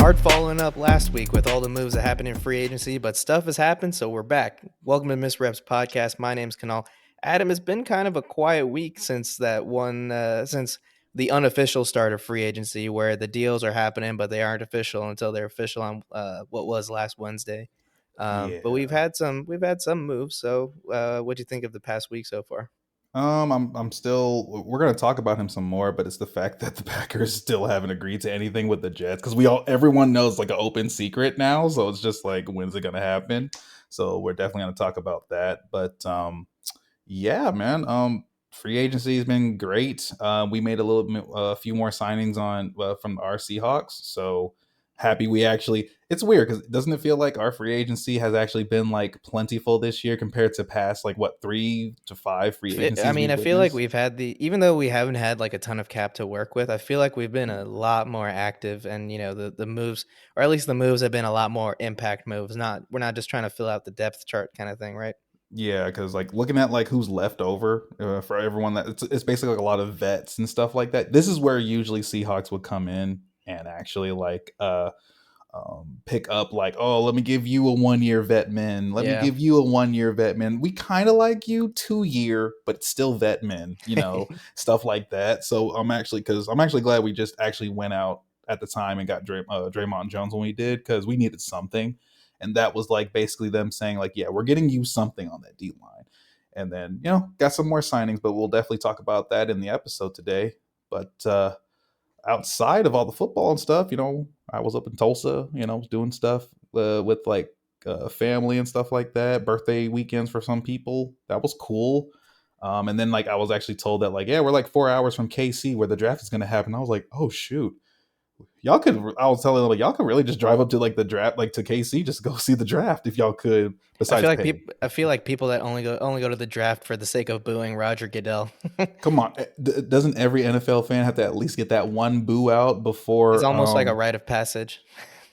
Hard following up last week with all the moves that happened in free agency, but stuff has happened, so we're back. Welcome to Miss Reps Podcast. My name's Kanal. Adam, has been kind of a quiet week since since the unofficial start of free agency, where the deals are happening, but they aren't official until they're official on what was last Wednesday. But Yeah. we've had some moves. So, what do you think of the past week so far? I'm still. We're gonna talk about him some more, but it's the fact that the Packers still haven't agreed to anything with the Jets because everyone knows like an open secret now. So it's just like, when's it gonna happen? So we're definitely gonna talk about that. But yeah, man. Free agency has been great. We made a few more signings on from our Seahawks. So happy we actually. It's weird because doesn't it feel like our free agency has actually been like plentiful this year compared to past like what 3 to 5 free I agencies mean, we've I feel like witnessed. we've had even though we haven't had like a ton of cap to work with, I feel like we've been a lot more active, and the moves, or at least the moves, have been a lot more impact moves. We're not just trying to fill out the depth chart kind of thing, right? Yeah, because like looking at like who's left over for everyone that it's basically like a lot of vets and stuff like that. This is where usually Seahawks would come in and actually like pick up like, oh, let me give you a 1 year vet man. Let me Yeah. give you a 1 year vet man. We kind of like you 2 year, but it's still vet men, stuff like that. So I'm actually glad we just actually went out at the time and got Draymond Jones when we did because we needed something. And that was like basically them saying like, yeah, we're getting you something on that D line. And then, got some more signings, but we'll definitely talk about that in the episode today. But outside of all the football and stuff, I was up in Tulsa, doing stuff with like family and stuff like that. Birthday weekends for some people. That was cool. And then like I was actually told that like, yeah, we're like 4 hours from KC where the draft is going to happen. I was like, oh shoot, y'all could. I was telling them like y'all could really just drive up to like the draft, like to KC, just go see the draft if y'all could. Besides pay. I feel like people that only go to the draft for the sake of booing Roger Goodell. Come on, doesn't every NFL fan have to at least get that one boo out It's before? almost like a rite of passage.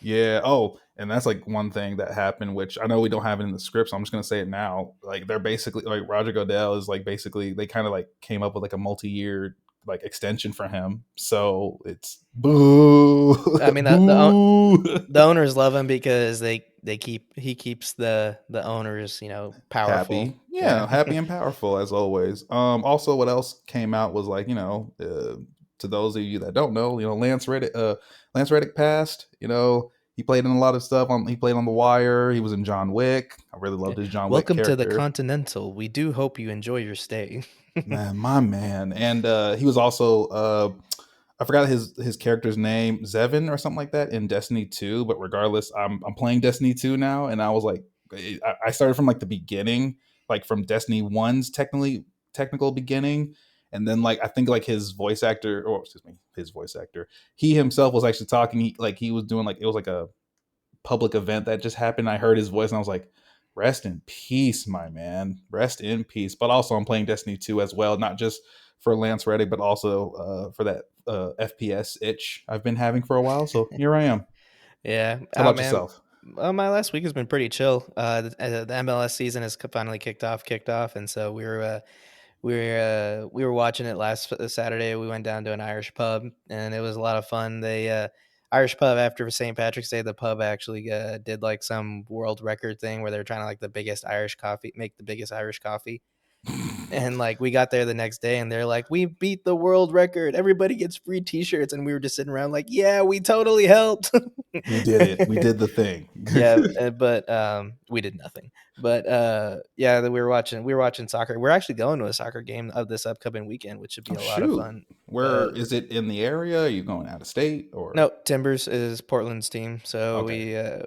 Yeah. Oh, and that's like one thing that happened, which I know we don't have it in the script, so I'm just gonna say it now. Like they're basically like Roger Goodell is like basically they kind of like came up with like a multi-year like extension for him. So it's boo, I mean, boo. the owners love him because he keeps the owners powerful. Happy, yeah, Yeah. happy and powerful as always. Also, what else came out was like to those of you that don't know, Lance Reddick passed. He played in a lot of stuff. He played on The Wire. He was in John Wick. I really Yeah. loved his John Wick Welcome to the character. Continental. We do hope you enjoy your stay. Man, my man, and he was also I forgot his character's name, Zevin or something like that in Destiny 2. But regardless, I'm playing Destiny 2 now, and I was like, I started from like the beginning, like from Destiny 1's technical beginning, and then like I think like his voice actor, or excuse me, his voice actor, he himself was actually talking. He was doing like it was like a public event that just happened. I heard his voice and I was like, rest in peace, my man. Rest in peace. But also, I'm playing Destiny 2 as well, not just for Lance Reddick, but also for that FPS itch I've been having for a while. So here I am. Yeah. How Oh about man. yourself? My last week has been pretty chill. The MLS season has finally kicked off, and so we were watching it last Saturday. We went down to an Irish pub, and it was a lot of fun. Irish pub after St. Patrick's Day. The pub actually did like some world record thing where they're trying to like make the biggest Irish coffee. And like we got there the next day and they're like, we beat the world record. Everybody gets free t-shirts. And we were just sitting around like, yeah, we totally helped. We did it. We did the thing. Yeah, but we did nothing. But yeah, we were watching soccer. We're actually going to a soccer game of this upcoming weekend, which should be Oh a lot of shoot. fun. Where is it in the area? Are you going out of state or No, Timbers is Portland's team, so okay.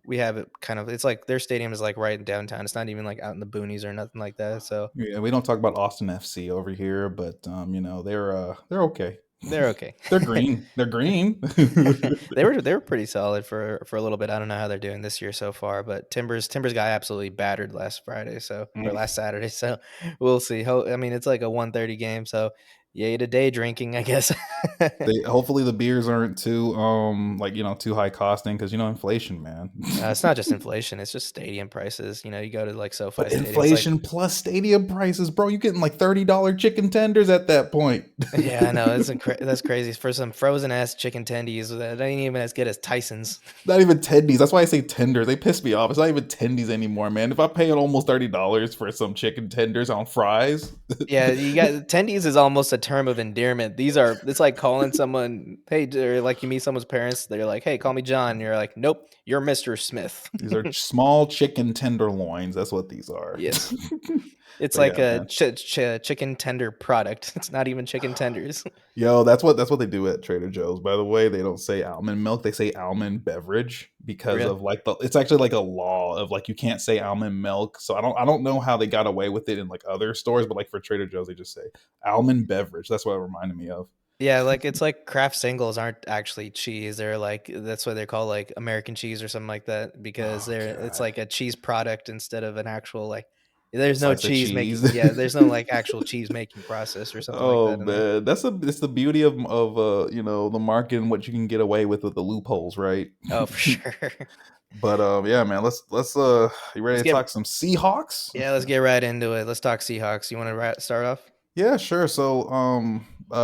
we have it kind of. It's like their stadium is like right in downtown. It's not even like out in the boonies or nothing like that. So Yeah, we don't talk about Austin FC over here, but they're okay. they're okay. They're green. They're green. They were pretty solid for a little bit. I don't know how they're doing this year so far, but Timbers got absolutely battered last Friday, or last Saturday. So we'll see. I mean, it's like a 1:30 game, so Yay to day drinking, I guess. They hopefully the beers aren't too like too high costing because inflation, man. It's not just inflation; it's just stadium prices. You go to like SoFi But Stadium, it's like, inflation plus stadium prices, bro, you getting like $30 chicken tenders at that point. yeah, I know that's crazy for some frozen ass chicken tendies that ain't even as good as Tyson's. Not even tendies. That's why I say tenders. They piss me off. It's not even tendies anymore, man. If I'm paying almost $30 for some chicken tenders on fries, Yeah, you got tendies is almost a term of endearment. It's like calling someone, hey, or like you meet someone's parents, they're like, hey, call me John. And you're like, nope, you're Mr. Smith. these are small chicken tenderloins. That's what these are. Yes. It's But like yeah, a man. chicken tender product. It's not even chicken tenders. Yo, that's what they do at Trader Joe's. By the way, they don't say almond milk; they say almond beverage because Really? of like it's actually like a law of like you can't say almond milk. So I don't know how they got away with it in like other stores, but like for Trader Joe's, they just say almond beverage. That's what it reminded me of. Yeah, like it's like Kraft singles aren't actually cheese. They're like that's why they're called like American cheese or something like that because Oh it's god, like a cheese product instead of an actual like there's no slice of cheese making, cheese. yeah, there's no like actual cheese making process or something like Oh that in there. man, it's the beauty of the market and what you can get away with the loopholes, right? Oh, for sure. But yeah, man, let's you ready Let's to get talk some Seahawks? let's get right into it. Let's talk Seahawks. You want to start off? Yeah, sure. So,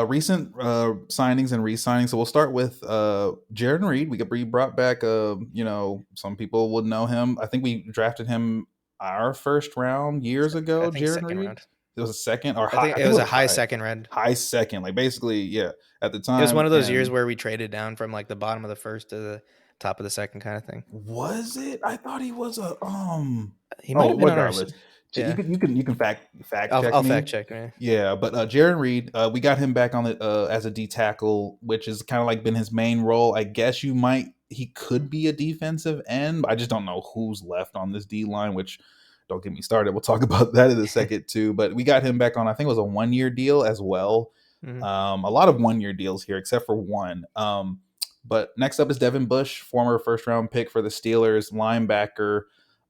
recent signings and re-signings. So we'll start with Jaron Reed. We brought back. Some people would know him. I think we drafted him our first round years I ago. think Jaron second Reed. round. It was a second or I high. think I it think it was was a a high high, second round. high second. Like basically, yeah, at the It was one time. of those years And where we traded down from like the bottom of the first to the top of the second kind of thing. was it? I thought he was a He might Oh, have been on regardless, you yeah. can fact check I'll fact me. check, man. Yeah, but Jaron Reed, we got him back on the as a D tackle, which is kind of like been his main role. I guess he could be a defensive end. But I just don't know who's left on this D line. Which don't get me started. We'll talk about that in a second too. But we got him back on. I think it was a 1 year deal as well. Mhm. A lot of 1 year deals here, except for one. But next up is Devin Bush, former first round pick for the Steelers, linebacker.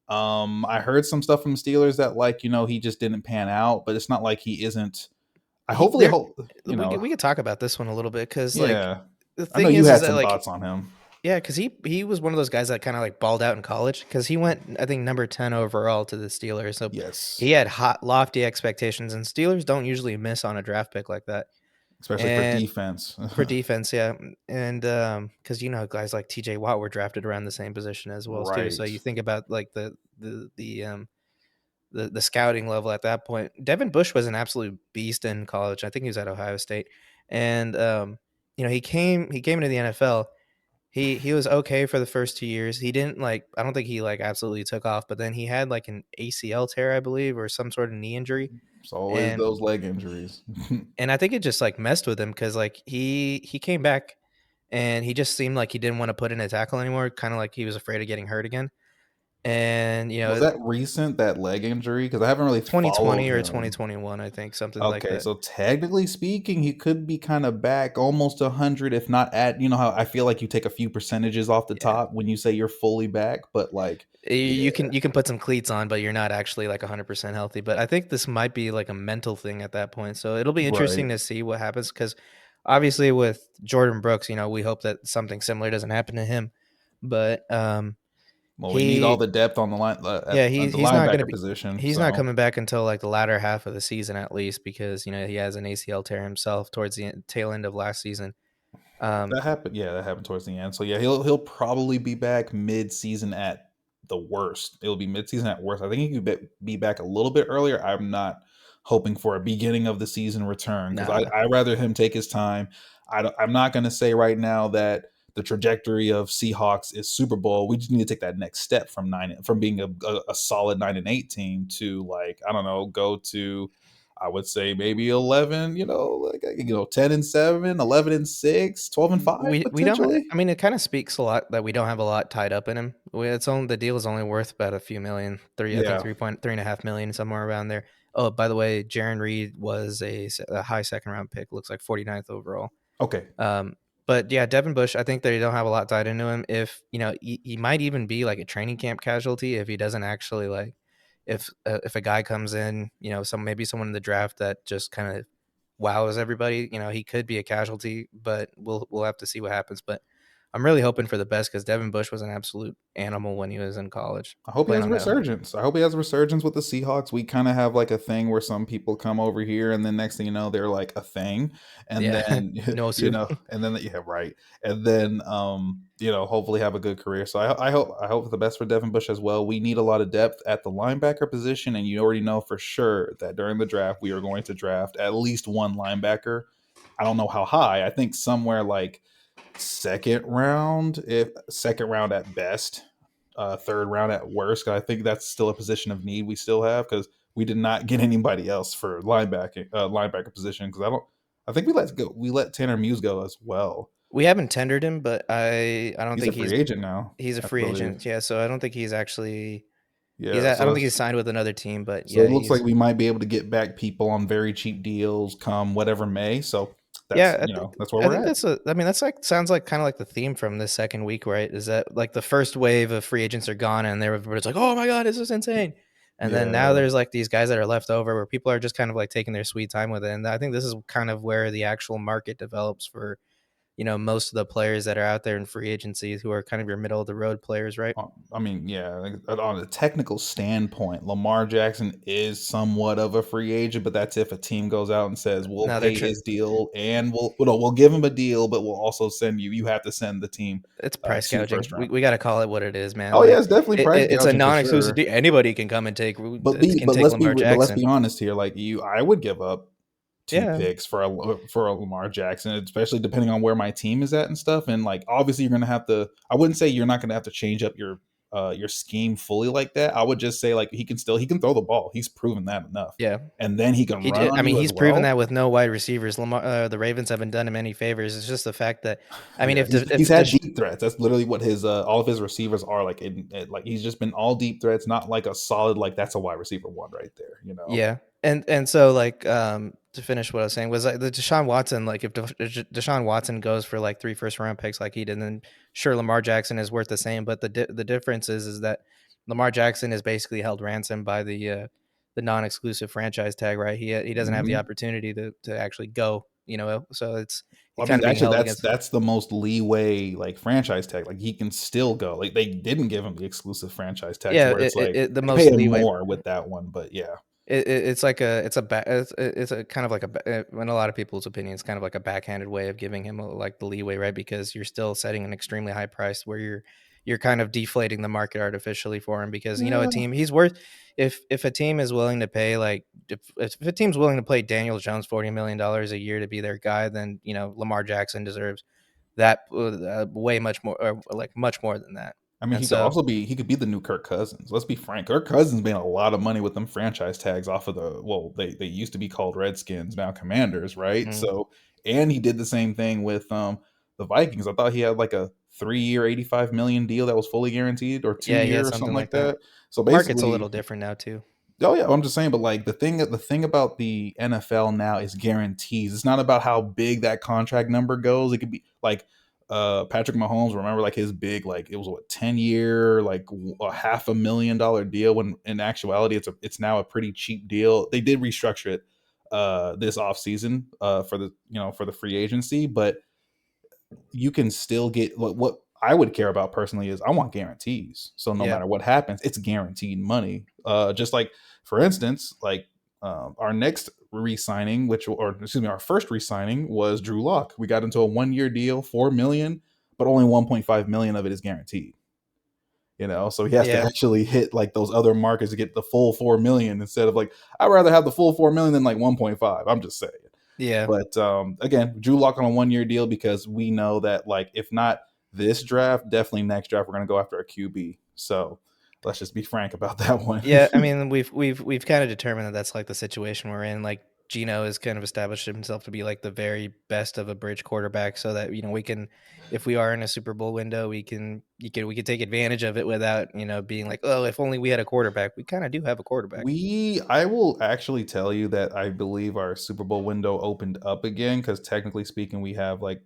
I heard some stuff from Steelers that he just didn't pan out, but it's not like he isn't. I He hopefully there hope we could talk about this one a little bit because like yeah. the I know thing you is had that some like thoughts on him. yeah, because he was one of those guys that kind of like balled out in college because he went I think number 10 overall to the Steelers, so Yes, he had hot lofty expectations, and Steelers don't usually miss on a draft pick like that. especially for And defense. for defense, yeah, and because guys like T.J. Watt were drafted around the same position as well too. So Right. you think about like the scouting level at that point. Devin Bush was an absolute beast in college. I think he was at Ohio State, and he came into the NFL. He was okay for the first 2 years. He didn't like. I don't think he like absolutely took off, but then he had like an ACL tear, I believe, or some sort of knee injury, It's always and those leg injuries. I think it just like messed with him because like he came back and he just seemed like he didn't want to put in a tackle anymore, kind of like he was afraid of getting hurt again. And Was that recent, that leg injury? Because I haven't really followed 2020 or him. 2021, I think, something like Okay, that. so technically speaking, he could be kind of back almost 100, if not at, how I feel like you take a few percentages off the Yeah. top when you say you're fully back, but like, You yeah, can put some cleats on, but you're not actually like 100% healthy. But I think this might be like a mental thing at that point. So it'll be right. interesting to see what happens because obviously with Jordan Brooks, we hope that something similar doesn't happen to him. But Well, we need all he the depth on the line yeah, at the he's not going to linebacker be position. he's not So coming back until like the latter half of the season at least because he has an ACL tear himself towards the tail end of last season. Um that happened. Yeah, that happened towards the end. So yeah, he'll probably be back mid season at the worst. It'll be mid season at worst. I think he could be back a little bit earlier. I'm not hoping for a beginning of the season return because nah. I rather him take his time. I'm not going to say right now that the trajectory of Seahawks is Super Bowl. We just need to take that next step from being a solid 9-8 team to like I don't know go to I would say maybe 11, 10-7, 11-6, 12-5 We don't. potentially. I mean, it kind of speaks a lot that we don't have a lot tied up in him. It's only the deal is only worth about a few million, three. I think Yeah. 3.3.5 million somewhere around there. Oh, by the way, Jaron Reed was a high second round pick. Looks like 49th overall. Okay. Um, but yeah, Devin Bush, I think they don't have a lot tied into him. If he might even be like a training camp casualty if he doesn't actually like if a guy comes in, maybe someone in the draft that just kind of wows everybody. You know, he could be a casualty, but we'll have to see what happens. But I'm really hoping for the best because Devin Bush was an absolute animal when he was in college, I hope he playing has a on that. resurgence. I hope he has a resurgence with the Seahawks. We kind of have like a thing where some people come over here, and then next thing you know, they're like a thing, and Yeah, then no soup. and then yeah, right, and then hopefully have a good career. So I hope the best for Devin Bush as well. We need a lot of depth at the linebacker position, and you already know for sure that during the draft we are going to draft at least one linebacker. I don't know how high. I think somewhere like second round, if second round at best, third round at worst. 'Cause I think that's still a position of need we still have because we did not get anybody else for linebacker position. Because I think we let Tanner Muse go as well. We haven't tendered him, but I don't He's a think free agent now, he's a I free believe. agent. Yeah, so I don't think he's actually Yeah, I so don't think that's he's signed with another team, but so yeah, it looks like he's we might be able to get back people on very cheap deals come whatever May. So that's yeah, that's where I we're think at. that's I mean, that's like sounds like kind of like the theme from this second week, right? Is that like the first wave of free agents are gone and everybody's like, "Oh my god, this is insane." And then now Yeah. there's like these guys that are left over where people are just kind of like taking their sweet time with it. And I think this is kind of where the actual market develops for, most of the players that are out there in free agency who are kind of your middle of the road players, right? I mean, yeah, like, on a technical standpoint, Lamar Jackson is somewhat of a free agent, but that's if a team goes out and says we'll Now they're pay his deal and we'll give him a deal, but we'll also send you. You have to send the team it's price two gouging. first We rounders. got to call it what it is, man. Oh yeah, Like it's definitely price it's a gouging for non-exclusive sure. deal. Anybody can come and take can But take let's be Lamar but let's Jackson. be honest here. Like I would give up two Yeah, picks for a Lamar Jackson, especially depending on where my team is at and stuff. And like obviously you're gonna have to. I wouldn't say you're not gonna have to change up your scheme fully like that. I would just say like he can throw the ball. He's proven that enough, yeah. and then he can run I on mean, you as he's proven well. that with no wide receivers. Lamar, the Ravens haven't done him any favors. It's just the fact that, I mean, Yeah, if he's had deep threats. That's literally what his all of his receivers are like. Like he's just been all deep threats, not like a solid like that's a wide receiver one right there. You know. yeah, and so like to finish what I was saying was like the Deshaun Watson, like if Deshaun Watson goes for like 3 first round picks like he did, then sure Lamar Jackson is worth the same. But the difference is that Lamar Jackson is basically held ransom by the non exclusive franchise tag, right? He doesn't have the Mhm. opportunity to actually go, so it's he's I kind mean, of being actually, held that's against. that's the most leeway like franchise tag. Like he can still go. Like they didn't give him the exclusive franchise tag to Yeah, where it's like the they pay most him leeway. more with that one. But yeah, It's like it's a kind of like in a lot of people's opinions, kind of like a backhanded way of giving him like the leeway, right? Because you're still setting an extremely high price where you're kind of deflating the market artificially for him because a yeah. team he's worth if a team is willing to pay like if a team's willing to pay Daniel Jones $40 million a year to be their guy, then Lamar Jackson deserves that way much more or like much more than that. I mean, And so he could be the new Kirk Cousins. Let's be frank. Kirk Cousins made a lot of money with them franchise tags off of they used to be called Redskins, now Commanders, right? mm, So and he did the same thing with the Vikings. I thought he had like a 3 year, 85 million deal that was fully guaranteed, or two yeah, he had year or something something like like that. that. So Market's a basically, little different now too. oh yeah, I'm just saying, but like the thing about the NFL now is guarantees. It's not about how big that contract number goes. It could be like Patrick Mahomes. Remember, like his big, like it was what 10 year, like a $500,000 deal. When in actuality, it's now a pretty cheap deal. They did restructure it this off season for the for the free agency, but you can still get what I would care about personally is I want guarantees. So no Yeah. matter what happens, it's guaranteed money. Just like for instance, like our next re-signing, our first re-signing was Drew Lock. We got into a 1 year deal, 4 million, but only 1.5 million of it is guaranteed. So he has to Yeah. actually hit like those other markers to get the full 4 million instead of like I'd rather have the full 4 million than like 1.5. I'm just saying. Yeah. But again, Drew Lock on a 1 year deal because we know that like if not this draft, definitely next draft we're gonna go after a QB. So let's just be frank about that one. Yeah, I mean, we've kind of determined that that's like the situation we're in. Like Gino has kind of established himself to be like the very best of a bridge quarterback, so that we can, if we are in a Super Bowl window, we can take advantage of it without being like, oh, if only we had a quarterback. We kind of do have a quarterback. I will actually tell you that I believe our Super Bowl window opened up again because technically speaking, we have like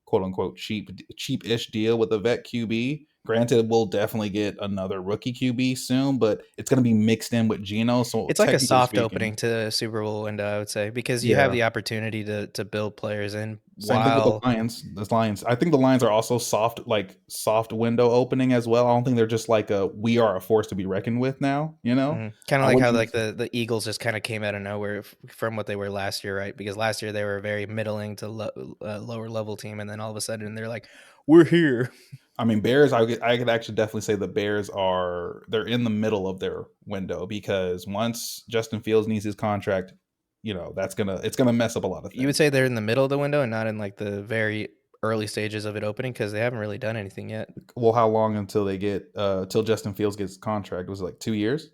quote unquote cheap-ish deal with a vet QB. Granted, we'll definitely get another rookie QB soon, but it's going to be mixed in with Geno. So It's like a technically soft speaking, opening to the Super Bowl window, I would say, because you have yeah. the opportunity to build players in Same thing with the while Lions. The Lions. I think the Lions are also soft, like soft window opening as well. I don't think they're just like a we are a force to be reckoned with now. You know, kind of I like how wouldn't. like the Eagles just kind of came out of nowhere from what they were last year, right? Because last year they were a very middling to lower level team, and then all of a sudden they're like, "We're here." I mean, Bears. I could actually definitely say the Bears are they're in the middle of their window because once Justin Fields needs his contract, that's gonna mess up a lot of You would things. say they're in the middle of the window and not in like the very early stages of it opening because they haven't really done anything yet. Well, how long until they get till Justin Fields gets contract? Was it like 2 years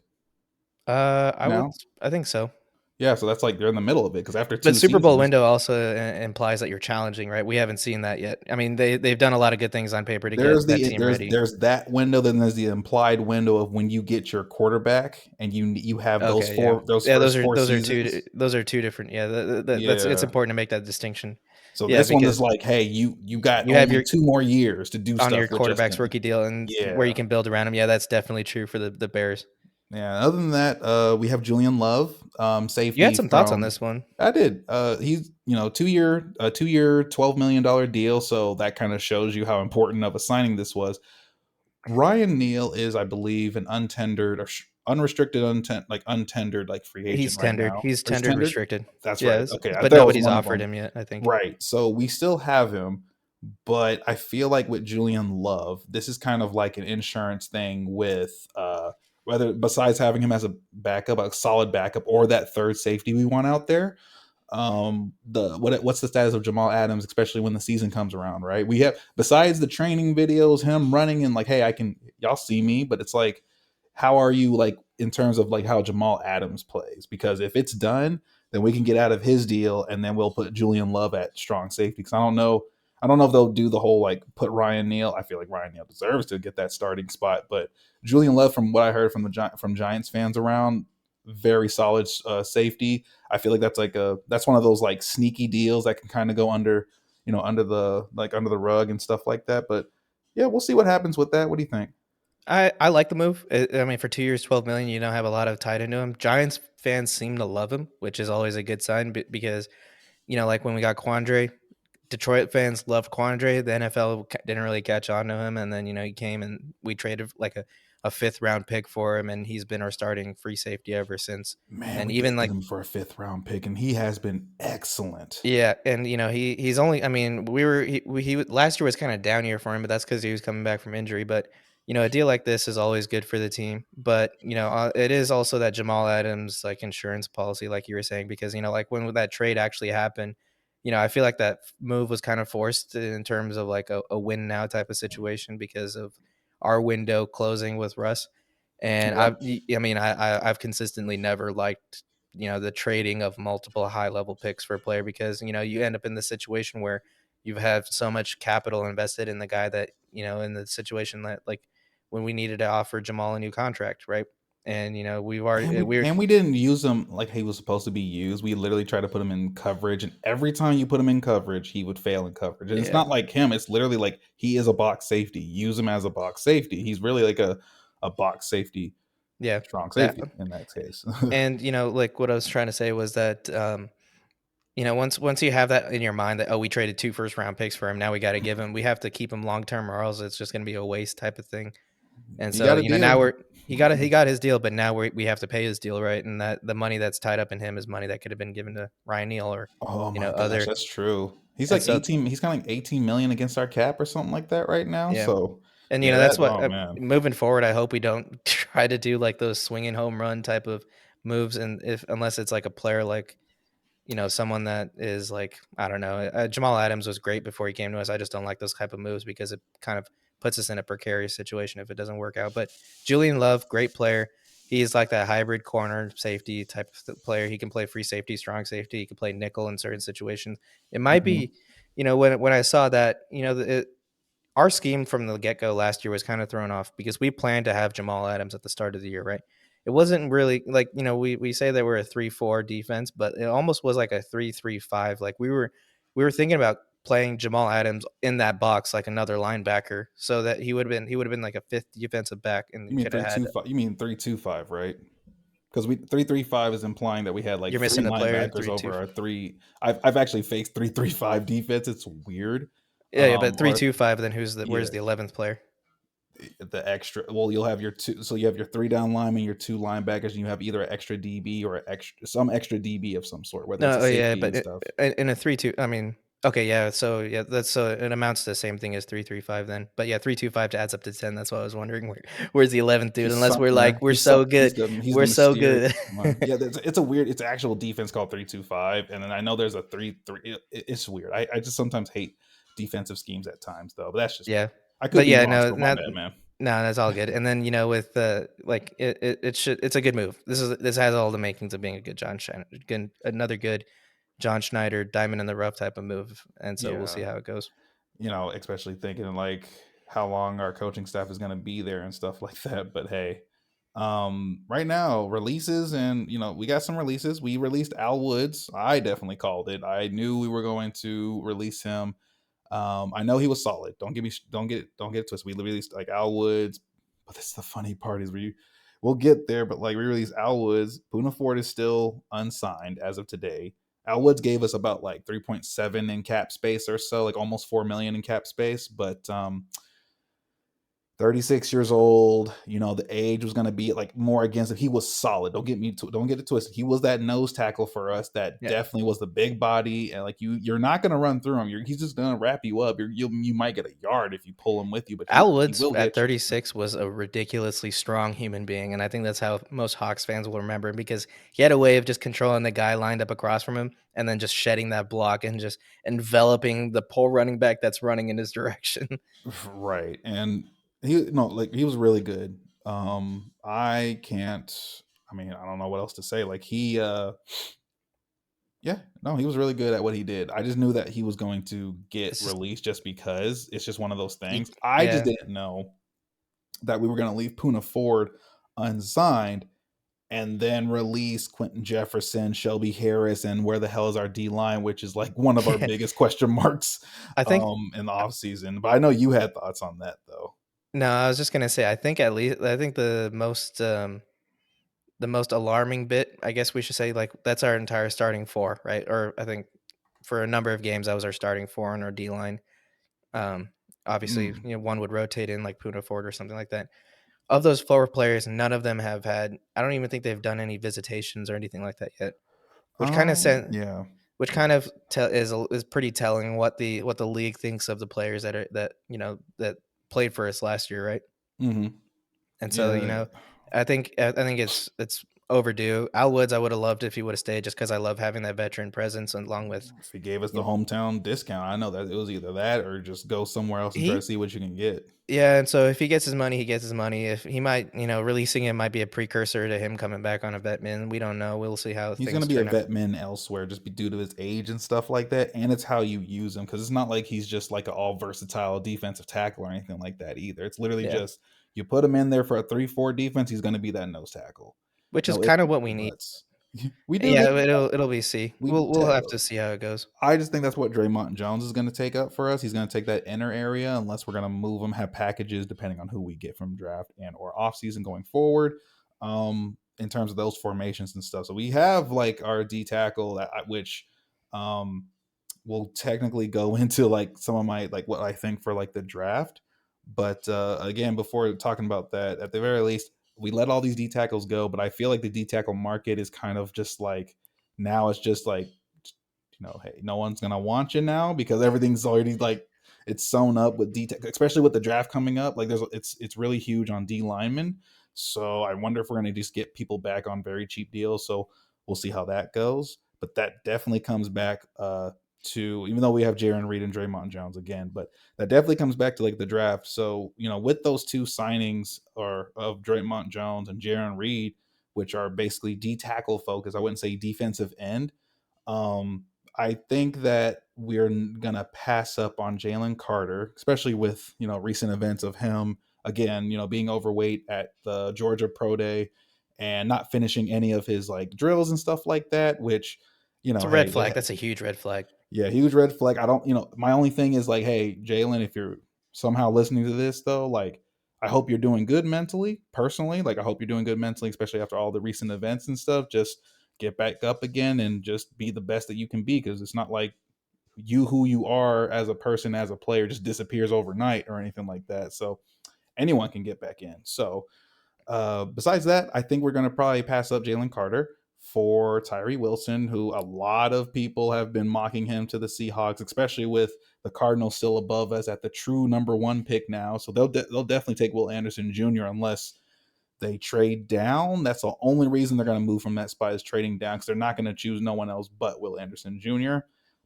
I would, now? I think so. Yeah, so that's like they're in the middle of it because after But two Super Bowl seasons, window also implies that you're challenging, right? We haven't seen that yet. I mean, they've done a lot of good things on paper to get that team ready. there's that window, then there's the implied window of when you get your quarterback and you have those Okay, yeah, those yeah. first four Two seasons. different. Yeah, that's it's Yeah. important to make that distinction. So Yeah, this one is because like, hey, you got you have only your 2 more years to do on your stuff with quarterback's Justin. rookie deal and where you Yeah. can build around him. Yeah, that's definitely true for the Bears. Yeah. Other than that, we have Julian Love, You had safety some thoughts on from. this one. I did. He's 2 year $12 million deal, so that kind of shows you how important of a signing this was. Ryan Neal is, I believe, an untendered or unrestricted untendered like free agent He's right tendered. now. He's Or he's tendered tendered. restricted. That's right. Yes, Okay, I but thought it was nobody's one of offered them. him yet, I think. Right. So we still have him, but I feel like with Julian Love, this is kind of like an insurance thing with whether besides having him as a backup, a solid backup, or that third safety we want out there. What's the status of Jamal Adams, especially when the season comes around, right? We have besides the training videos, him running and like, hey, I can y'all see me, but it's like, how are you like in terms of like how Jamal Adams plays? Because if it's done, then we can get out of his deal and then we'll put Julian Love at strong safety. Because I don't know if they'll do the whole like put Ryan Neal. I feel like Ryan Neal deserves to get that starting spot, but Julian Love, from what I heard from from Giants fans around, very solid safety. I feel like that's one of those like sneaky deals that can kind of go under, under the rug and stuff like that. But yeah, we'll see what happens with that. What do you think? I like the move. I mean, for 2 years, 12 million, you don't have a lot of tied into him. Giants fans seem to love him, which is always a good sign because like when we got Quandre, Detroit fans loved Quandre. The NFL didn't really catch on to him, and then he came and we traded like a fifth round pick for him, and he's been our starting free safety ever since. Man, And we even did get like him for a fifth round pick, and he has been excellent. yeah, and he's only. I mean, last year was kind of down year for him, but that's because he was coming back from injury. But a deal like this is always good for the team. But it is also that Jamal Adams like insurance policy, like you were saying, because like when that trade actually happened, I feel like that move was kind of forced in terms of like a win now type of situation because of our window closing with Russ. And Yeah. I mean, I've consistently never liked the trading of multiple high level picks for a player because you end up in the situation where you have so much capital invested in the guy that in the situation that like when we needed to offer Jamal a new contract, right? And we've And already we we're and we didn't use him like he was supposed to be used. We literally tried to put him in coverage, and every time you put him in coverage, he would fail in coverage. And it's yeah not like him; it's literally like he is a box safety. Use him as a box safety. He's really like a box safety, yeah strong that safety in that case. and like what I was trying to say was that once you have that in your mind that we traded 2 first round picks for him, now we got to give him, we have to keep him long term or else it's just going to be a waste type of thing. And You so, got a now deal. he got his deal, but now we have to pay his deal, right? And that the money that's tied up in him is money that could have been given to Ryan Neal or Oh my gosh, other. that's true. He's And like so 18. He's got like 18 million against our cap or something like that right now. yeah, So and yeah, that's that. what Oh man. moving forward. I hope we don't try to do like those swinging home run type of moves, and if unless it's like a player like someone that is like, I don't know. Jamal Adams was great before he came to us. I just don't like those type of moves because it kind of puts us in a precarious situation if it doesn't work out. But Julian Love, great player. He's like that hybrid corner safety type of player. He can play free safety, strong safety. He can play nickel in certain situations. It might Mhm. be, when I saw that, our scheme from the get go last year was kind of thrown off because we planned to have Jamal Adams at the start of the year, right? It wasn't really like, we say that we're a 3-4 defense, but it almost was like a 3-3-5. Like we were thinking about playing Jamal Adams in that box like another linebacker, so that he would have been like a fifth defensive back, and You you mean could have three had. two five? You mean 3-2-5, right? Because we 3-3-5 is implying that we had like You're three missing a player in linebackers 3-2. over our three. I've actually faced 3-3-5 defense. It's weird. Yeah, but three Or two five. Then where's yeah, the 11th player? the extra. Well, you'll have your two. So you have your three down linemen, your two linebackers, and you have either an extra DB or some extra DB of some sort, whether it's No, a oh yeah, safety but and stuff. in a 3-2, I mean, okay, yeah, so yeah, it amounts to the same thing as 3-3-5 then. But yeah, 3-2-5 adds up to 10. That's why I was wondering where's the 11th dude? He's Unless we're somewhere. like he's He's we're the so mysterious good. one. Yeah, it's a weird. It's an actual defense called 3-2-5, and then I know there's a 3-3. It's weird. I just sometimes hate defensive schemes at times though. But that's just me. Yeah, I could but be yeah, wrong, no, so my not bad, man. no, that's all good. And then with like it's a good move. This has all the makings of being a good John Schneider, another good John Schneider diamond in the rough type of move. And so we'll Yeah, see how it goes. especially thinking like how long our coaching staff is going to be there and stuff like that. But hey, right now releases, and we got some releases. We released Al Woods. I definitely called it. I knew we were going to release him. I know he was solid. Don't get it twisted. We released like Al Woods, but that's the funny part is we'll get there. But like we released Al Woods. Poona Ford is still unsigned as of today. Al Woods gave us about like 3.7 in cap space or so, like almost 4 million in cap space. But 36 years old, the age was going to be like more against it. He was solid. Don't get it twisted. He was that nose tackle for us. That Yeah. definitely was the big body, and like you're not going to run through him. He's just going to wrap you up. You might get a yard if you pull him with you, but Al he Woods will at get you. 36 was a ridiculously strong human being, and I think that's how most Hawks fans will remember him because he had a way of just controlling the guy lined up across from him and then just shedding that block and just enveloping the poor running back that's running in his direction. Right, and he was really good. I can't. I mean, I don't know what else to say. Like yeah, no, he was really good at what he did. I just knew that he was going to get It's just released just because it's just one of those things. he, I just yeah, didn't know that we were going to leave Poona Ford unsigned and then release Quentin Jefferson, Shelby Harris, and where the hell is our D line, which is like one of our yeah. biggest question marks I think in the offseason. But I know you had thoughts on that though. no, I was just gonna say I think the most alarming bit, I guess we should say, like that's our entire starting four, right? Or I think for a number of games that was our starting four on our D line. Um, Obviously, Mm. one would rotate in like Poona Ford or something like that. Of those four players, none of them have had. I don't even think they've done any visitations or anything like that yet. Which kind of sent, Yeah. which kind of is pretty telling what the league thinks of the players that played for us last year, right? Hmm. And so Yeah. I think it's overdue. Al Woods, I would have loved if he would have stayed, just because I love having that veteran presence along with If he gave us you the know, hometown discount, I know that it was either that or just go somewhere else and try to he see what you can get. Yeah, and so if he gets his money, he gets his money. If he might, releasing him might be a precursor to him coming back on a vet min. We don't know. We'll see how He's going to things be a turn out. vet min elsewhere just due to his age and stuff like that. And it's how you use him because it's not like he's just like an all versatile defensive tackle or anything like that either. It's literally Yeah, just you put him in there for a 3-4 defense, he's going to be that nose tackle. which is No kind ifs, of what we no need. buts. We do need Yeah, it'll be see. we We'll have de- to see how it goes. I just think that's what Draymond Jones is going to take up for us. He's going to take that inner area unless we're going to move him, have packages depending on who we get from draft and or offseason going forward. In terms of those formations and stuff. So we have like our D tackle, which um, will technically go into like some of my like what I think for like the draft. But again, before talking about that, at the very least, we let all these D tackles go. But I feel like the D tackle market is kind of just like now it's just like hey, no one's gonna want you now because everything's already like it's sewn up with D, especially with the draft coming up. Like it's really huge on D linemen. So I wonder if we're gonna just get people back on very cheap deals. So we'll see how that goes. But that definitely comes back to even though we have Jaron Reed and Draymond Jones again, but that definitely comes back to like the draft. So with those two signings or of Draymond Jones and Jaron Reed, which are basically D tackle focus, I wouldn't say defensive end. Um, I think that we're gonna pass up on Jalen Carter, especially with recent events of him again, being overweight at the Georgia Pro Day and not finishing any of his like drills and stuff like that. Which It's a red hey, flag. That's a huge red flag. Yeah, huge red flag. I don't, my only thing is like, hey, Jalen, if you're somehow listening to this though, like, I hope you're doing good mentally, personally. Like, I hope you're doing good mentally, especially after all the recent events and stuff. Just get back up again and just be the best that you can be, because it's not like who you are as a person, as a player, just disappears overnight or anything like that. So anyone can get back in. So besides that, I think we're going to probably pass up Jalen Carter for Tyree Wilson, who a lot of people have been mocking him to the Seahawks, especially with the Cardinals still above us at the true number one pick now. So they'll definitely take Will Anderson Jr. unless they trade down. That's the only reason they're going to move from that spot, is trading down, because they're not going to choose no one else but Will Anderson Jr.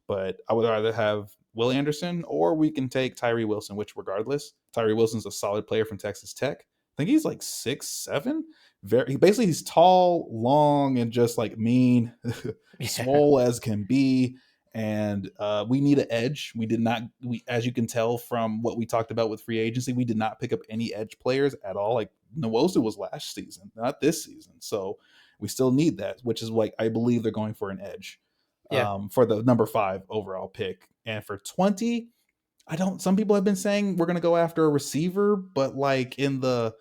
But I would rather have Will Anderson, or we can take Tyree Wilson, which regardless, Tyree Wilson's a solid player from Texas Tech. I think he's like 6'7". Basically he's tall, long, and just like mean, Yeah. swole as can be. And we need an edge. We did not, as you can tell from what we talked about with free agency, we did not pick up any edge players at all. Like Nwosu was last season, not this season. So we still need that, which is like, I believe they're going for an edge Yeah. for the number 5 overall pick. And for 20, I don't, some people have been saying we're going to go after a receiver, but like in the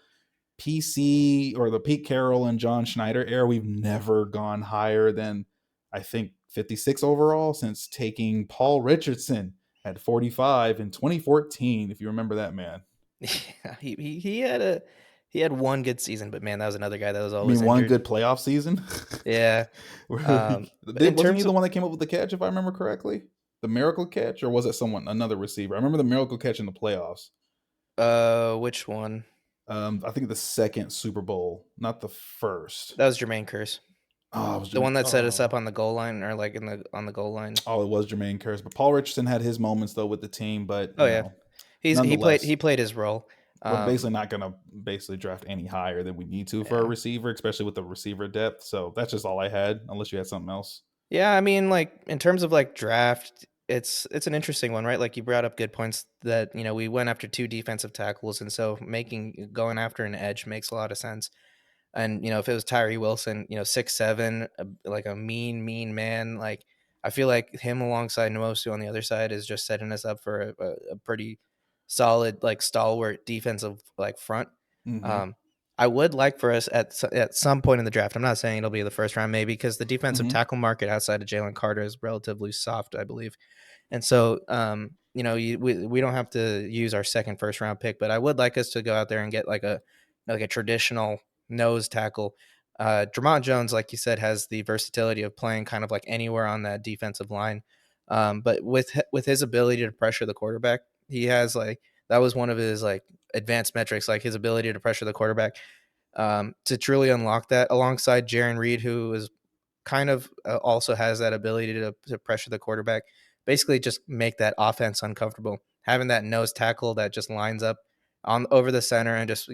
PC or the Pete Carroll and John Schneider era, we've never gone higher than, I think, 56 overall since taking Paul Richardson at 45 in 2014, if you remember that man. Yeah, he had one good season, but man, that was another guy that was I always mean, one injured. good playoff season. Yeah. But in Wasn't he terms the of one that came up with the catch, if I remember correctly? The miracle catch, or was it someone, another receiver? I remember the miracle catch in the playoffs. which one? I think the second Super Bowl, not the first. That was Jermaine Curse. Oh, it was The Jermaine. one that set us up on the goal line, or like in the on the goal line. Oh, it was Jermaine Curse. But Paul Richardson had his moments though with the team. But Oh yeah. nonetheless, He played his role. we're Um basically not gonna basically draft any higher than we need to for a yeah. receiver, especially with the receiver depth. So that's just all I had. Unless you had something else. Yeah, I mean, like in terms of like draft, it's an interesting one, right? Like you brought up good points that we went after two defensive tackles, and so making going after an edge makes a lot of sense. And if it was Tyree Wilson, 6'7", like a mean man, like I feel like him alongside Nwosu on the other side is just setting us up for a pretty solid, like stalwart defensive like front. Mm-hmm. Um, I would like for us at some point in the draft. I'm not saying it'll be the first round, maybe, because the defensive Mm-hmm. tackle market outside of Jalen Carter is relatively soft, I believe. And so, we don't have to use our second first round pick, but I would like us to go out there and get like a traditional nose tackle. Dramont Jones, like you said, has the versatility of playing kind of like anywhere on that defensive line. But with his ability to pressure the quarterback, he has like that was one of his like advanced metrics, like his ability to pressure the quarterback. To truly unlock that, alongside Jaron Reed, who is kind of also has that ability to pressure the quarterback, basically just make that offense uncomfortable. Having that nose tackle that just lines up on over the center and just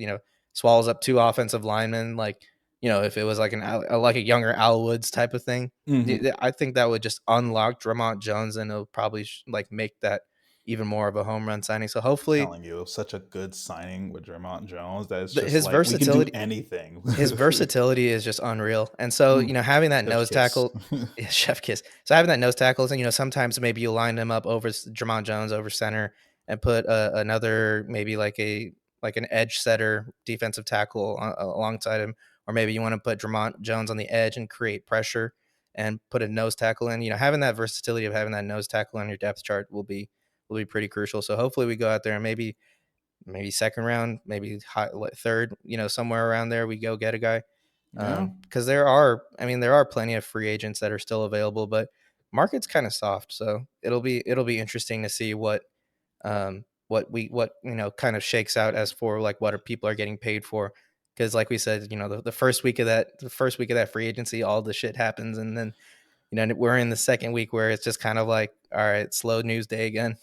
swallows up two offensive linemen, like if it was like like a younger Al Woods type of thing, Mm-hmm. I think that would just unlock Dramont Jones, and it'll probably like make that even more of a home run signing. So hopefully Telling you, such a good signing with Draymond Jones that it's just his like we can do versatility anything. his versatility is just unreal. And so, Mm, having that chef's nose kiss. tackle, yeah, chef kiss. So having that nose tackle, and sometimes maybe you line them up over Jamon Jones over center and put another maybe like an edge setter defensive tackle alongside him, or maybe you want to put Dramont Jones on the edge and create pressure and put a nose tackle in. Having that versatility of having that nose tackle on your depth chart will be pretty crucial. So hopefully we go out there and maybe second round, maybe third, somewhere around there. We go get a guy, Yeah. because there are plenty of free agents that are still available, but market's kind of soft. So it'll be interesting to see what kind of shakes out as for like what people are getting paid for. Because like we said, the first week of that free agency, all the shit happens, and then we're in the second week where it's just kind of like, all right, slow news day again.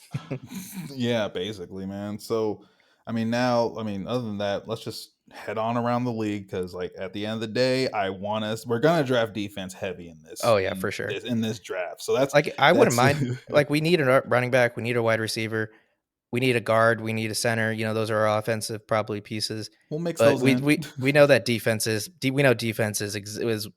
Yeah, basically, man. So, I mean, now, I mean, other than that, let's just head on around the league, because, like, at the end of the day, I want us. We're gonna draft defense heavy in this Oh yeah, in for sure. this in this draft. So that's Like I wouldn't that's mind. Like we need a running back, we need a wide receiver, we need a guard, we need a center. Those are our offensive probably pieces. we'll mix But those we in. we we know that we know defenses. It was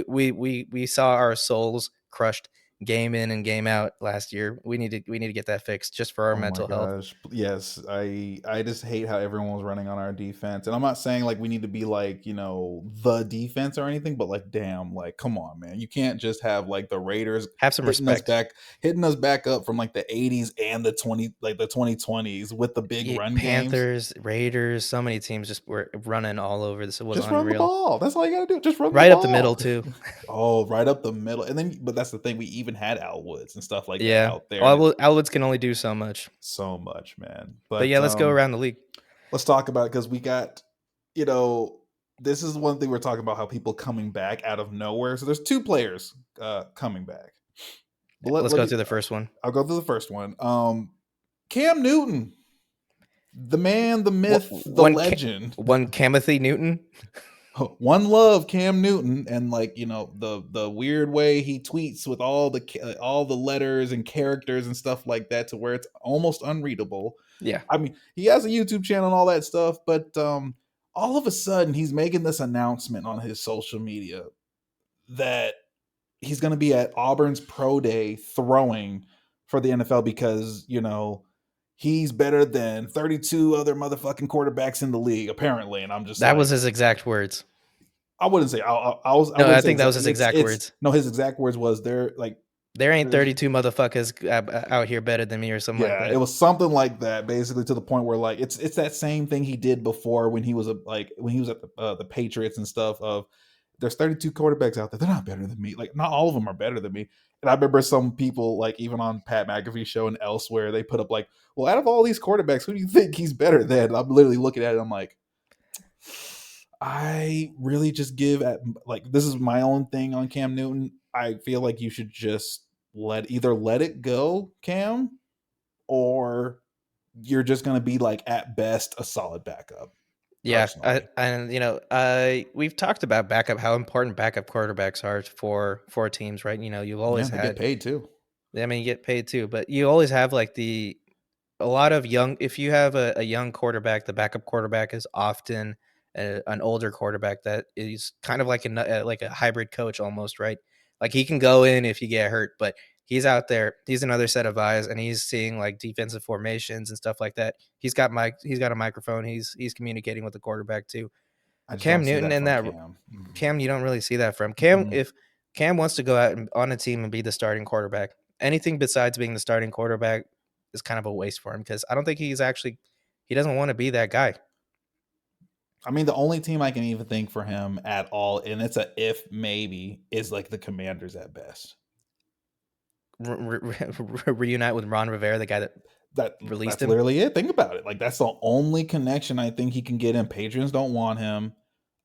we saw our souls crushed game in and game out last year. We need to get that fixed just for our Oh my mental health. gosh. Yes, I just hate how everyone was running on our defense. And I'm not saying like we need to be like, the defense or anything, but like damn, like come on, man. You can't just have like the Raiders Have some hitting us respect. back hitting us back up from like the 80s and the 2020s with the big run games. Panthers, Raiders, so many teams just were running all over this. It was Just run the unreal. ball. That's all you got to do. Just run the Right up the middle ball. too. Oh, right up the middle. And then but that's the thing, we even had Al Woods and stuff like that Yeah. out there, and it Elwoods can only do so much. so much, man. But But yeah, let's go around the league. let's talk about it because we got, you know, this is one thing we're talking about, how people coming back out of nowhere. So there's two players coming back. But Let's let go me through the first one. I'll go through the first one. Cam Newton, the man, the Wha- myth, the One legend. one Kamothy Newton. One love, Cam Newton, and like the weird way he tweets with all the letters and characters and stuff like that, to where it's almost unreadable. Yeah. I mean, he has a YouTube channel and all that stuff, but all of a sudden he's making this announcement on his social media that he's going to be at Auburn's pro day throwing for the NFL because he's better than 32 other motherfucking quarterbacks in the league apparently, and I'm just That was like, his exact words. I wouldn't say I No, I wouldn't say think that was exactly. his exact It's words. no, his exact words was there like There ain't there's 32 motherfuckers out here better than me or something like yeah, it that. was something like that, basically, to the point where like it's that same thing he did before when he was when he was at the Patriots and stuff. Of there's 32 quarterbacks out there, they're not better than me. Like not all of them are better than me. And I remember some people like even on Pat McAfee's show and elsewhere, they put up like, well, out of all these quarterbacks, who do you think he's better than? And I'm literally looking at it, I'm like, I really just give at like this is my own thing on Cam Newton. I feel like you should just let it go, Cam, or you're just going to be like at best a solid backup. Yeah, Personally, and we've talked about backup, how important backup quarterbacks are for teams, right? You've yeah, always they get had. paid too. I mean, you get paid too, but you always have like a lot of young. If you have a young quarterback, the backup quarterback is often an older quarterback that is kind of like a hybrid coach almost, right? Like he can go in if you get hurt, but he's out there. He's another set of eyes, and he's seeing like defensive formations and stuff like that. He's got a microphone. He's communicating with the quarterback too. I just don't Cam see Newton that and from that Cam. Cam, you don't really see that from Cam. Mm-mm. If Cam wants to go out on a team and be the starting quarterback, anything besides being the starting quarterback is kind of a waste for him because I don't think he doesn't want to be that guy. I mean, the only team I can even think for him at all, and it's a if maybe, is like the Commanders at best. Reunite with Ron Rivera, the guy that That released that's him, literally it. Think about it. Like that's the only connection I think he can get in. Patriots don't want him.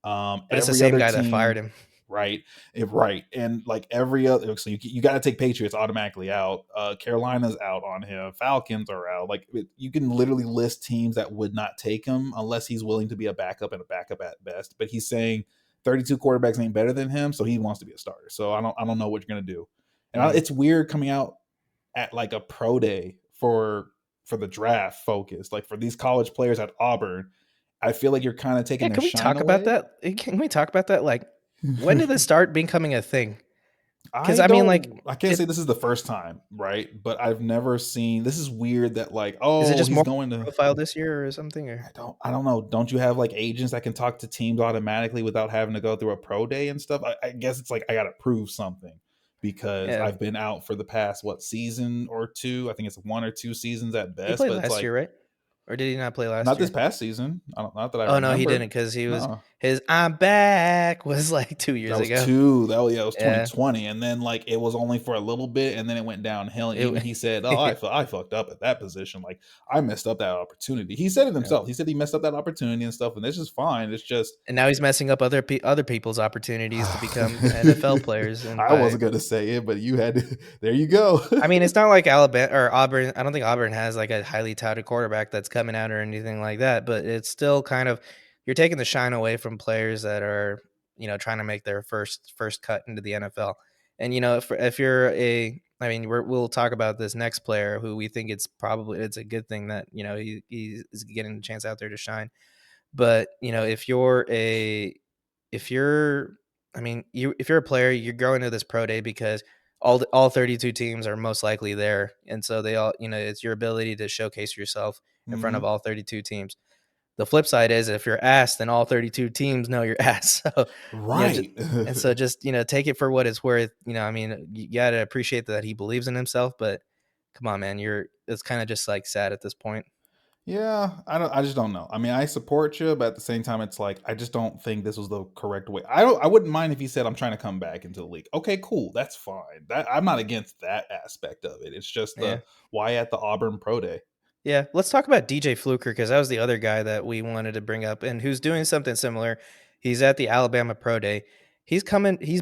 but it's the Every same other guy that fired team, him. right? Right, and like every other, so you got to take Patriots automatically out. Carolina's out on him. Falcons are out. Like you can literally list teams that would not take him unless he's willing to be a backup and a backup at best. But he's saying 32 quarterbacks ain't better than him, so he wants to be a starter. So I don't know what you're gonna do. And Mm. it's weird coming out at like a pro day for the draft focus, like for these college players at Auburn. I feel like you're kind of taking Yeah, their can we shine talk about away. that? Can we talk about that? Like, when did this start becoming a thing? Because I I mean, like, don't. I can't say it this is the first time, right? But I've never seen. This is weird that like, is it oh, just he's more going to. profile this year or something? Or I don't know. Don't you have like agents that can talk to teams automatically without having to go through a pro day and stuff? I guess it's like I got to prove something because yeah, I've been out for the past what season or two. I think it's one or two seasons at he best. played But it's last like year, right? Or did he not play last not this year? past season. Not that I Oh no, he remember. didn't because No, his "I'm back" was like 2 years that was ago. two. That was, yeah, it was Yeah, 2020, and then like it was only for a little bit, and then it went downhill. Even it. he said, "Oh, I fucked up at that position. Like I messed up that opportunity." He said it Yeah. himself. He said he messed up that opportunity and stuff, and this is fine. It's just And now he's messing up other people's opportunities to become NFL players, and I by wasn't gonna say it, but you had to. There you go. I mean, it's not like Alabama or Auburn. I don't think Auburn has like a highly touted quarterback that's coming out or anything like that. But it's still kind of you're taking the shine away from players that are trying to make their first cut into the NFL. And if you're I mean, we'll talk about this next player who we think it's a good thing that he is getting a chance out there to shine. But if you're I mean, if you're a player, you're going to this pro day because all 32 teams are most likely there, and so they all, it's your ability to showcase yourself in front of Mhm. all 32 teams. The flip side is if you're ass, then all 32 teams know you're ass. So, just Right. and so just, take it for what it's worth. I mean, you gotta appreciate that he believes in himself, but come on, man, it's kind of just like sad at this point. Yeah, I just don't know. I mean, I support you, but at the same time, it's like I just don't think this was the correct way. I wouldn't mind if he said I'm trying to come back into the league. Okay, cool, that's fine. That I'm not against that aspect of it. It's just the Yeah. why at the Auburn Pro Day. Yeah, let's talk about DJ Fluker because that was the other guy that we wanted to bring up and who's doing something similar. He's at the Alabama Pro Day. He's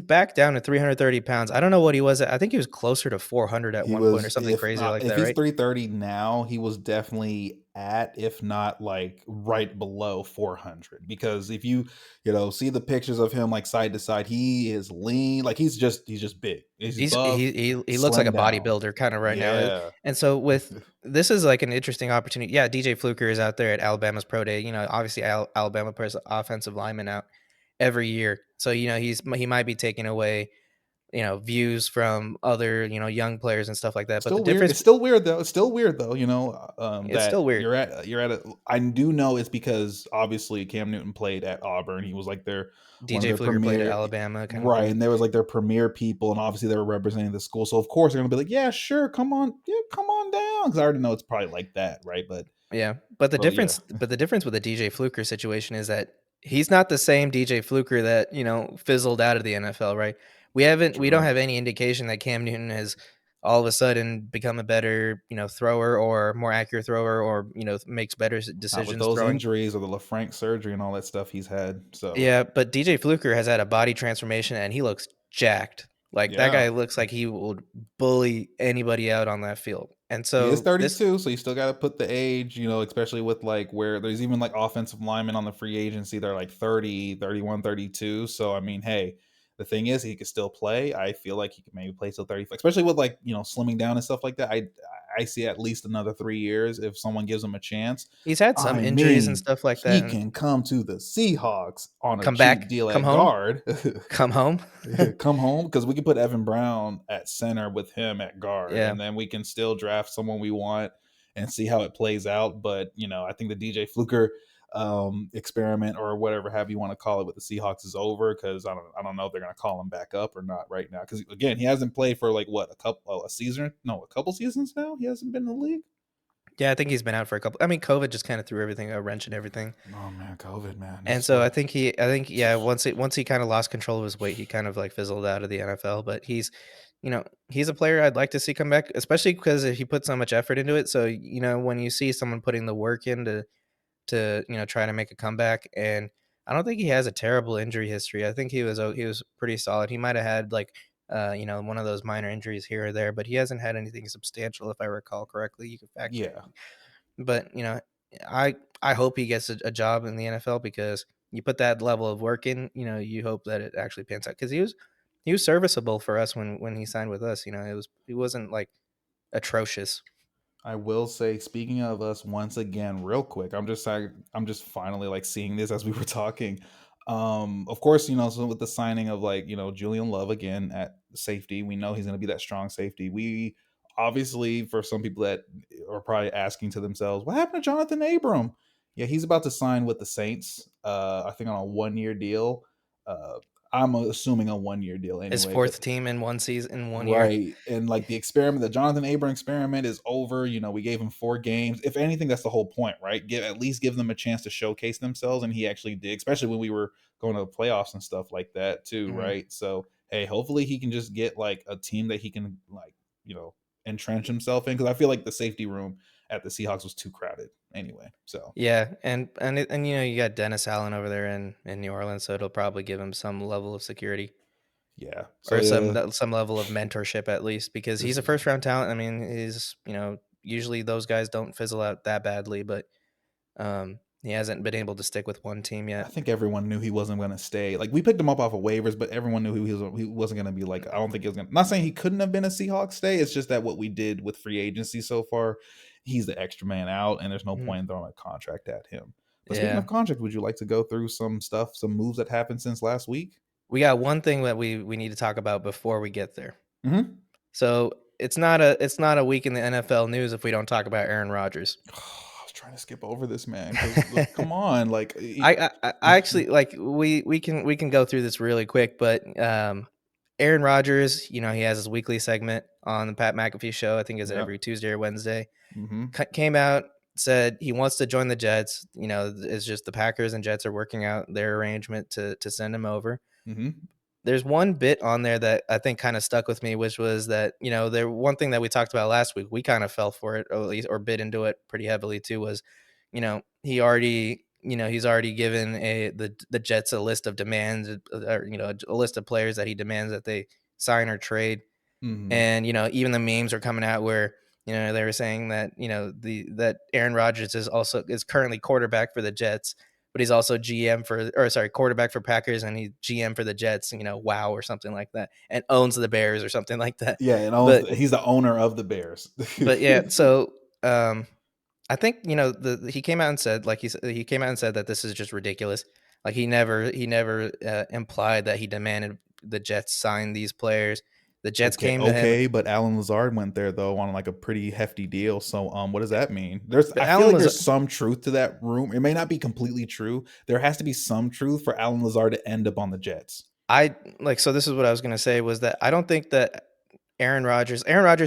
back down to 330 pounds. I don't know what he was at. I think he was closer to 400 at He one point or was something if crazy not like if that, he's right? 330 now, he was definitely at if not like right below 400 because if see the pictures of him like side to side, he is lean, like he's just big. He's buff, He looks like a slim down. bodybuilder kind of right now. Yeah. And so with this is like an interesting opportunity. Yeah, DJ Fluker is out there at Alabama's Pro Day. Obviously Alabama puts offensive linemen out every year. So, he might be taking away views from other, young players and stuff like that. But the Still weird. difference, It's still weird though. It's still weird though. it's That still weird. you're at a. I do know it's because obviously Cam Newton played at Auburn. He was like their one of DJ their Fluker played at premier, Alabama kind of right, thing. and there was like their premier people, and obviously they were representing the school. So of course they're gonna be like, yeah, sure, come on, yeah, come on down, because I already know it's probably like that, right? Yeah, but the But yeah, difference with the DJ Fluker situation is that he's not the same DJ Fluker that, fizzled out of the NFL, right? We don't true. have any indication that Cam Newton has all of a sudden become a better, thrower or more accurate thrower or, makes better Not with decisions those throwing. injuries or the LaFranc surgery and all that stuff he's had. So Yeah, but DJ Fluker has had a body transformation and he looks jacked. Like that yeah. guy looks like he would bully anybody out on that field. And He is so this 32, so you still got to put the age, especially with like where there's even like offensive linemen on the free agency. They're like 30, 31, 32. So, I mean, hey, the thing is, he could still play. I feel like he could maybe play till 35, especially with like, slimming down and stuff like that. I see at least another 3 years if someone gives him a chance. he's had some I injuries and mean, stuff like that he and can come to the Seahawks on a come cheap back, deal come at home, guard. come home. Come home because we can put Evan Brown at center with him at guard, Yeah. and then we can still draft someone we want and see how it plays out. But I think the DJ Fluker experiment or whatever have you want to call it with the Seahawks is over because I don't know if they're gonna call him back up or not right now because again he hasn't played for like what a season, no, a couple seasons now he hasn't been in the league. Yeah, I think he's been out for a couple. I mean, COVID just kind of threw everything a wrench and everything. Oh man, COVID man, And that's so what. I think yeah, once he kind of lost control of his weight, he kind of like fizzled out of the NFL, but he's a player I'd like to see come back, especially because he put so much effort into it. So, when you see someone putting the work in to try to make a comeback, and I don't think he has a terrible injury history. I think he was pretty solid. He might have had like one of those minor injuries here or there, but he hasn't had anything substantial if I recall correctly. You can fact check Yeah, me. But, I hope he gets a job in the NFL because you put that level of work in, you hope that it actually pans out because he was serviceable for us when he signed with us. He wasn't like atrocious. I will say, speaking of us, once again, real quick, I'm just finally like seeing this as we were talking. Of course, so with the signing of like Julian Love again at safety, we know he's going to be that strong safety. We obviously, for some people that are probably asking to themselves, what happened to Jonathan Abram? Yeah, he's about to sign with the Saints. I think on a 1 year deal. Uh, I'm assuming a 1 year deal His anyway, but fourth team in one season in 1 year. right. And like the experiment, the Jonathan Abram experiment is over. We gave him 4 games. If anything, that's the whole point, right? At least give them a chance to showcase themselves. And he actually did, especially when we were going to the playoffs and stuff like that, too, Mhm. right? So, hey, hopefully he can just get like a team that he can like, entrench himself in. Cause I feel like the safety room at the Seahawks was too crowded anyway. So, Yeah, and you got Dennis Allen over there in New Orleans, so it'll probably give him some level of security yeah. So, or yeah, some level of mentorship at least because he's this a first round talent. I mean, he's usually those guys don't fizzle out that badly, but he hasn't been able to stick with one team I yet. think everyone knew he wasn't going to stay. Like we picked him up off of waivers, but everyone knew he wasn't going to be like. I don't think he was going. to Not saying he couldn't have been a Seahawks stay. It's just that what we did with free agency so far, he's the extra man out, and there's no Mhm. point in throwing a contract at him. But speaking Yeah, of contract, would you like to go through some stuff, some moves that happened since last week? we got one thing that we need to talk about before we get there. Mm-hmm. So it's not a week in the NFL news if we don't talk about Aaron Rodgers. I was trying to skip over this man because come on, like I actually like we can go through this really quick, but Aaron Rodgers, you know, he has his weekly segment on the Pat McAfee show. I think it's yeah. every Tuesday or Wednesday. Mm-hmm. Came out, said he wants to join the Jets. You know, it's just the Packers and Jets are working out their arrangement to send him over. Mm-hmm. There's one bit on there that I think kind of stuck with me, which was that, you know, there one thing that we talked about last week, we kind of fell for it, or at least or bit into it pretty heavily too, was, you know, he's already given the Jets a list of demands, or, you know, a list of players that he demands that they sign or trade. Mm-hmm. And, you know, even the memes are coming out where, you know, they were saying that, you know, that Aaron Rodgers is currently quarterback for the Jets, but he's also quarterback for Packers, and he's GM for the Jets, you know, wow, or something like that, and owns the Bears or something like that. Yeah, and But he's the owner of the Bears. yeah, so I think, you know, he came out and said, like he came out and said that this is just ridiculous. Like he never implied that he demanded the Jets sign these players. The Jets Okay, came to him. okay, but Alan Lazard went there though on like a pretty hefty deal. So what does that mean? I feel Alan like was there's some truth to that room. It may not be completely true. There has to be some truth for Alan Lazard to end up on the Jets. I like so this is what I was gonna say, was that I don't think that Aaron Rodgers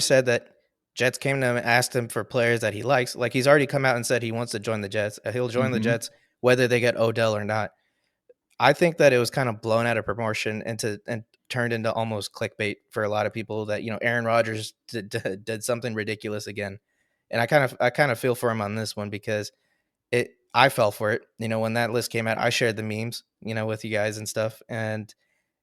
said that Jets came to him and asked him for players that he likes. Like, he's already come out and said he wants to join the Jets. He'll join the Mm-hmm. Jets whether they get Odell or not. I think that it was kind of blown out of proportion and turned into almost clickbait for a lot of people, that, you know, Aaron Rodgers did something ridiculous again. And I kind of feel for him on this one, because I fell for it. You know, when that list came out, I shared the memes, you know, with you guys and stuff. And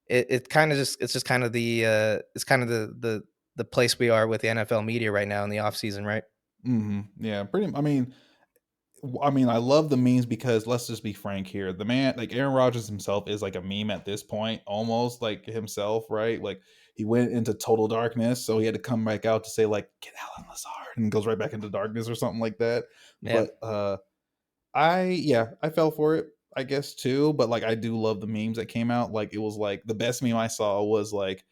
it kind of just it's just kind of it's kind of the place we are with the NFL media right now in the off season, right? Mm-hmm. Yeah, pretty. I mean, I love the memes because let's just be frank here. The man, like Aaron Rodgers himself, is like a meme at this point, almost like himself, right? Like he went into total darkness, so he had to come back out to say like, "Get Alan Lazard," and goes right back into darkness or something like that. Yeah. But I fell for it, I guess too. But like, I do love the memes that came out. Like, it was like the best meme I saw was like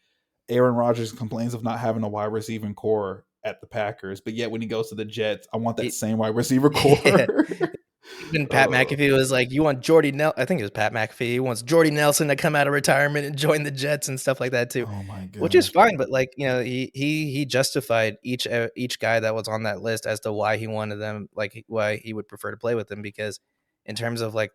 Aaron Rodgers complains of not having a wide receiving core at the Packers, but yet when he goes to the Jets, I want that He- same wide receiver yeah. core. Even Pat uh, McAfee was like, "You want Jordy Nelson?" I think it was Pat McAfee. He wants Jordy Nelson to come out of retirement and join the Jets and stuff like that too, oh my which is gosh. fine. But, like, you know, he justified each guy that was on that list as to why he wanted them, like why he would prefer to play with them, because in terms of like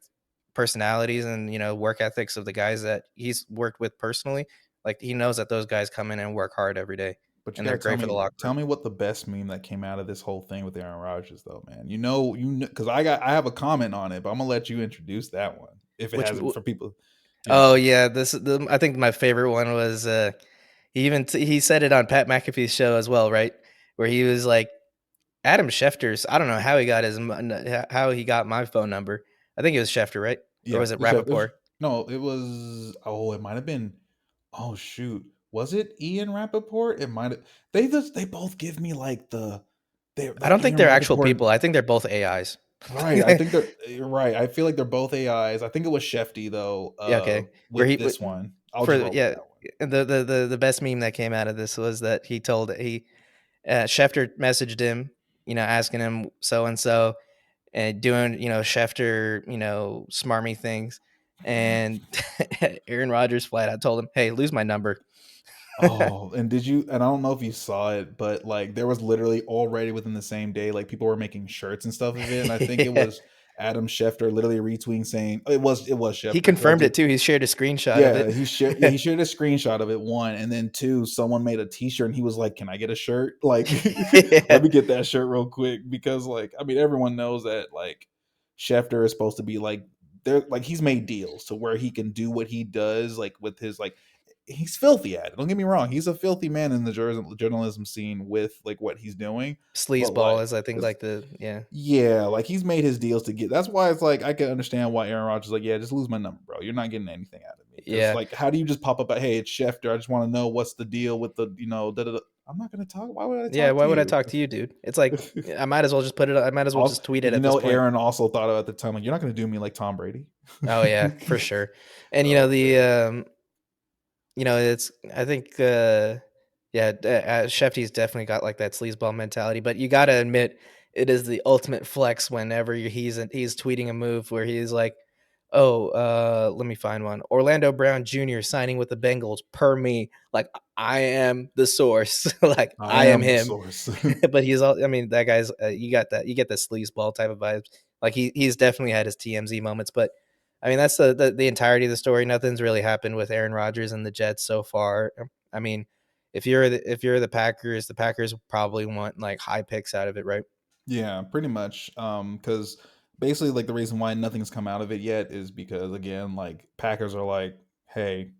personalities and, you know, work ethics of the guys that he's worked with personally, like, he knows that those guys come in and work hard every day, But you and got they're to tell great for the me, locker room. what the best meme that came out of this whole thing with Aaron Rodgers, though, man. Because I have a comment on it, but I'm gonna let you introduce that one if it Which hasn't for people. Yeah, Oh yeah, I think my favorite one was he said it on Pat McAfee's show as well, right? Where he was like, Adam Schefter's. I don't know how he got how he got my phone number. I think it was Schefter, right? Or yeah. was it Rappaport? No, it was. Oh, it might have been. Oh shoot, was it Ian Rappaport? It might have. They both give me like they I like don't think Ian they're actual Rappaport. people. I think they're both AIs. Right, I think they're you're right. I feel like they're both AIs. I think it was Shefty though. Yeah, okay. Where With this one, I'll for just roll with yeah, that one. the best meme that came out of this was that Schefter messaged him, you know, asking him so and so, and doing, you know, Schefter, you know, smarmy things. And Aaron Rodgers flat out told him, "Hey, lose my number." Oh, and did you? And I don't know if you saw it, but like there was literally already within the same day, like people were making shirts and stuff of it. And I think it Yeah. was Adam Schefter literally retweeting saying it was He Schefter because I confirmed do. it too. He shared a screenshot of Yeah, it. he shared a screenshot of it, one, and then two, someone made a T-shirt and he was like, "Can I get a shirt? Like, let Yeah. me get that shirt real quick." Because like, I mean, everyone knows that like Schefter is supposed to be like they're like he's made deals to where he can do what he does like with his like he's filthy at it. Don't get me wrong, he's a filthy man in the journalism scene with like what he's doing, but Sleazeball like is, I think, like the yeah. yeah, like he's made his deals to get. That's why it's like I can understand why Aaron Rodgers is like, yeah, just lose my number, bro. You're not getting anything out of me. Because Yeah. like, how do you just pop up at, hey, it's Schefter. I just want to know what's the deal with the, da, da, da. I'm not gonna talk. Why would I Yeah, talk why to would I you? talk to you, dude? It's like, I might as well just Also, tweet it and at this point. Aaron also thought of at the time, like, you're not gonna do me like Tom Brady. Oh yeah, for sure. And, you know, Oh man. it's I think Yeah, Shefty's definitely got like that sleazeball mentality, but you got to admit it is the ultimate flex whenever he's tweeting a move where he's like, "Oh, let me find one. Orlando Brown Jr. signing with the Bengals per me. Like I am the source. Like I I am am the him." source. But he's all. I mean, that guy's. You get the sleazeball type of vibes. Like he's definitely had his TMZ moments, but I mean that's the entirety of the story. Nothing's really happened with Aaron Rodgers and the Jets so far. I mean, if you're the Packers probably want like high picks out of it, right? Yeah, pretty much. Because basically, like the reason why nothing's come out of it yet is because again, like Packers are like, hey,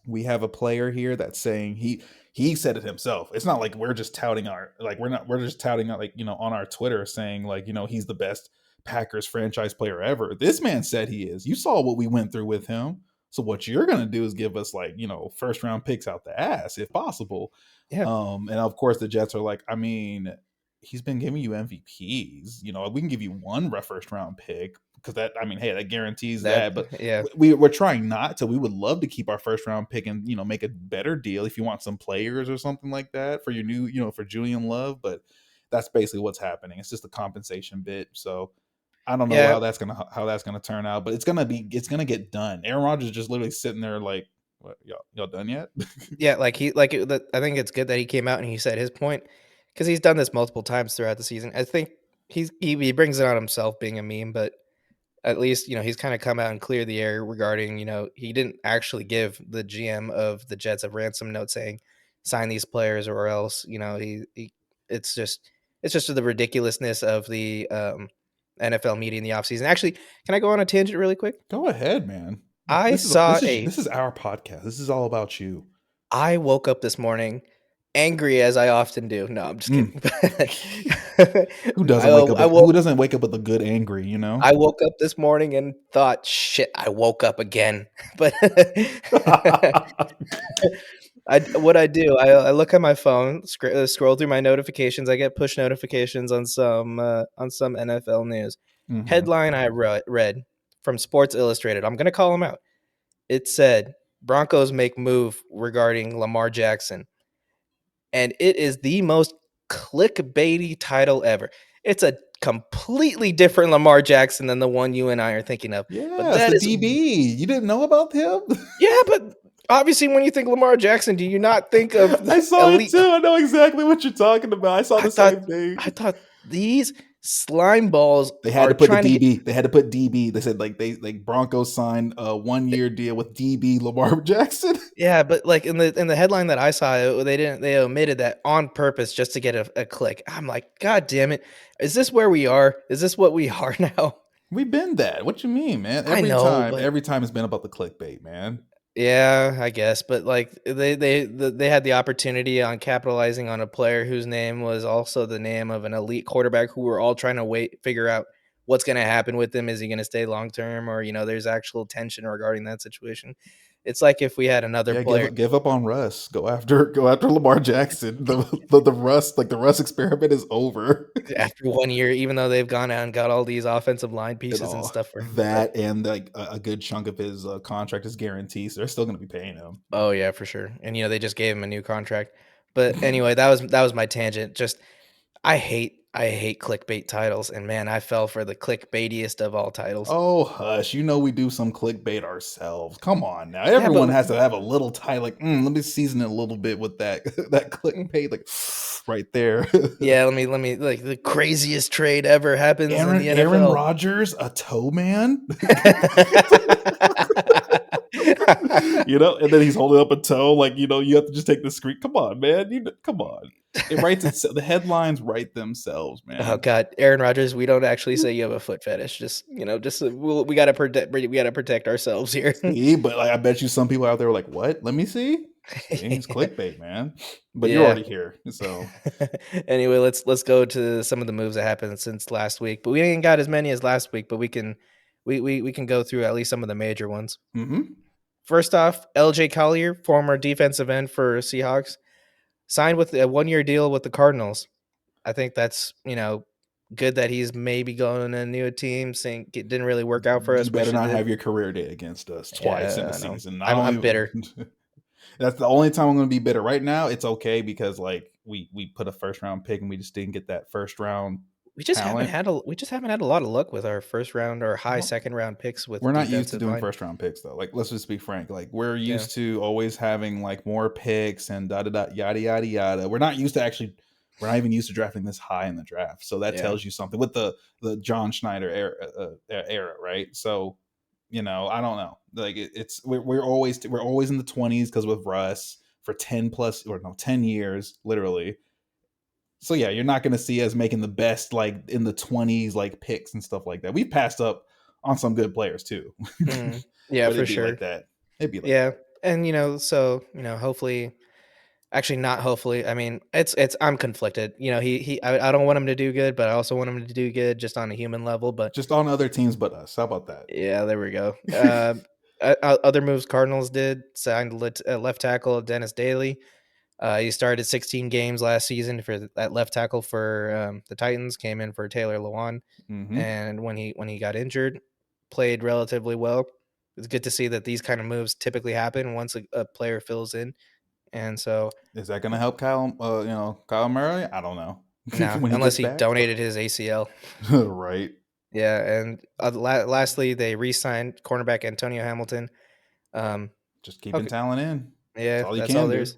we have a player here that's saying he said it himself. It's not like we're just touting our like we're just touting like on our Twitter saying like he's the best Packers franchise player ever. This man said he is. You saw what we went through with him. So what you're gonna do is give us like first round picks out the ass if possible. Yeah, And of course the Jets are like, I mean, he's been giving you MVPs. We can give you one first round pick because that I mean, hey, that guarantees that that. But yeah. we're trying not to. We would love to keep our first round pick and make a better deal if you want some players or something like that for your new for Julian Love. But that's basically what's happening. It's just a compensation bit. So I don't know Yeah, how that's gonna turn out, but it's gonna get done. Aaron Rodgers is just literally sitting there like, what, y'all done yet? yeah, like I think it's good that he came out and he said his point because he's done this multiple times throughout the season. I think he brings it on himself being a meme, but at least he's kind of come out and cleared the air regarding he didn't actually give the GM of the Jets a ransom note saying sign these players or else he it's just the ridiculousness of the NFL media in the offseason. Actually, can I go on a tangent really quick? Go ahead, man. I This is saw this is a this is our podcast. This is all about you. I woke up this morning angry as I often do. No, I'm just Mm. kidding. Who doesn't wake up? I Who woke doesn't wake up with a good angry? I woke up this morning and thought, "Shit, I woke up again." But what I do, I look at my phone, scroll through my notifications. I get push notifications on some NFL news. Hmm. Headline I read from Sports Illustrated. I'm gonna call them out. It said Broncos make move regarding Lamar Jackson, and it is the most clickbaity title ever. It's a completely different Lamar Jackson than the one you and I are thinking of. But Yeah, it's that the is DB. You didn't know about him? yeah, but obviously when you think Lamar Jackson, do you not think of I saw it elite? too. I know exactly what you're talking about. I saw I the thought same thing. I thought these slime balls They had are to put the trying to get DB. They had to put DB. They said like Broncos signed a 1 year deal with DB Lamar Jackson. yeah, but like in the headline that I saw, they omitted that on purpose just to get a click. I'm like, God damn it! Is this where we are? Is this what we are now? We've been that. What you mean, man? I Every know, time, but every time it's been about the clickbait, man. yeah, I guess, but like they had the opportunity on capitalizing on a player whose name was also the name of an elite quarterback who we're all trying to figure out what's going to happen with him. Is he going to stay long term, or there's actual tension regarding that situation. It's like if we had another Yeah, player give up on Russ. Go after Lamar Jackson. The Russ like the Russ experiment is over. after 1 year, even though they've gone out and got all these offensive line And pieces and all stuff for him. But that and like a good chunk of his contract is guaranteed, so they're still going to be paying him. oh yeah, for sure. And they just gave him a new contract. But anyway, that was my tangent. Just I hate clickbait titles, and man, I fell for the clickbaitiest of all titles. Oh, hush. We do some clickbait ourselves. Come on now. Yeah, but Everyone has to have a little title, like, let me season it a little bit with that that mm, clickbait, like right there. yeah, let me like the craziest trade ever happens in the Aaron NFL. Rodgers, a toe man. And then he's holding up a toe, like you have to just take the screen. Come on, man. Come on. It writes itself. The headlines write themselves, Oh man. God, Aaron Rodgers, we don't actually say you have a foot fetish. Just we gotta protect ourselves here. See, but like I bet you some people out there are like, what? Let me see. See, it's clickbait, man. But you're Yeah. already here, so. Anyway, let's go to some of the moves that happened since last week. But we ain't got as many as last week, but we can go through at least some of the major ones. Hmm. First off, LJ Collier, former defensive end for Seahawks, signed with a 1 year deal with the Cardinals. I think that's good that he's maybe going to a new team. Saying it didn't really work out for You us. better Wish it not did. have your career day against us twice in Yeah, a I know. season. Not I'm only bitter. That's the only time I'm going to be bitter. Right now, it's okay because like we put a first round pick and we just didn't get that first round talent. We just haven't had a lot of luck with our first round or high Well, second round picks we're with not used to defensive doing line. first round picks though. Like let's just be frank. Like we're Yeah. used to always having like more picks and da da da yada yada yada. We're not used to actually. We're not even used to drafting this high in the draft. So that Yeah. tells you something with the John Schneider era, right? So I don't know. Like it's we're always in the 20s because with Russ for 10 plus or no 10 years literally. So yeah, you're not going to see us making the best like in the 20s like picks and stuff like that. We've passed up on some good players too, Mhm. Yeah, but for it'd be sure. like that. It'd be like Yeah. that. And so, hopefully, actually not hopefully. I mean, it's I'm conflicted. I don't want him to do good, but I also want him to do good just on a human level, but Just on other teams but us. How about that? yeah, there we go. Other moves Cardinals did signed left tackle Dennis Daly. He started 16 games last season for that left tackle for the Titans. Came in for Taylor Lewan, Hmm. and when he got injured, played relatively well. It's good to see that these kind of moves typically happen once a player fills in, and so Is that going to help Kyle? Kyle Murray. I don't know no, when he unless gets he back. donated his ACL. Right. Yeah, and lastly, they re-signed cornerback Antonio Hamilton. Um, Just keeping okay, talent in. That's yeah, all you that's all can there do. is.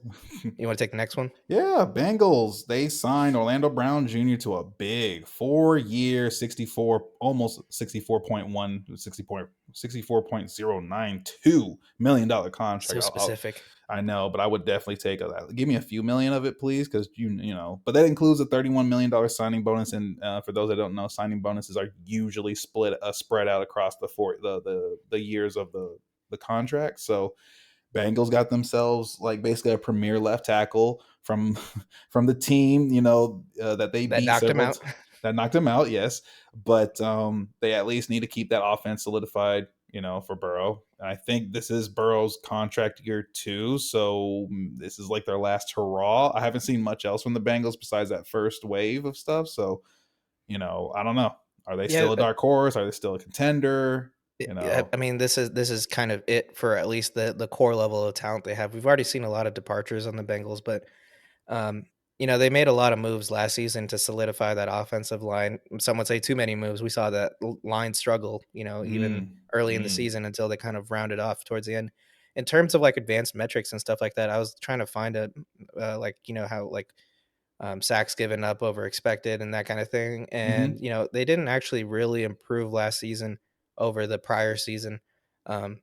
You want to take the next one? Yeah, Bengals. They signed Orlando Brown Jr. to a big 4 year, 64, almost 64.1, 64.092 million contract. So specific. I know, but I would definitely take that. Give me a few million of it, please, because but that includes a $31 million signing bonus. And for those that don't know, signing bonuses are usually spread out across the years of the contract. So Bengals got themselves like basically a premier left tackle from from the team, that they That beat knocked him out. that knocked them out, yes. But they at least need to keep that offense solidified, for Burrow. And I think this is Burrow's contract year too, so this is like their last hurrah. I haven't seen much else from the Bengals besides that first wave of stuff, so I don't know. Are they Yeah, still a dark horse? Are they still a contender? You I know, mean, this is kind of it for at least the core level of talent they have. We've already seen a lot of departures on the Bengals, but um, they made a lot of moves last season to solidify that offensive line. Some would say too many moves. We saw that line struggle, even mm, early in the mm, season until they kind of rounded off towards the end. In terms of like advanced metrics and stuff like that, I was trying to find like how like sacks given up over expected and that kind of thing. And mm-hmm. they didn't actually really improve last season over the prior season um,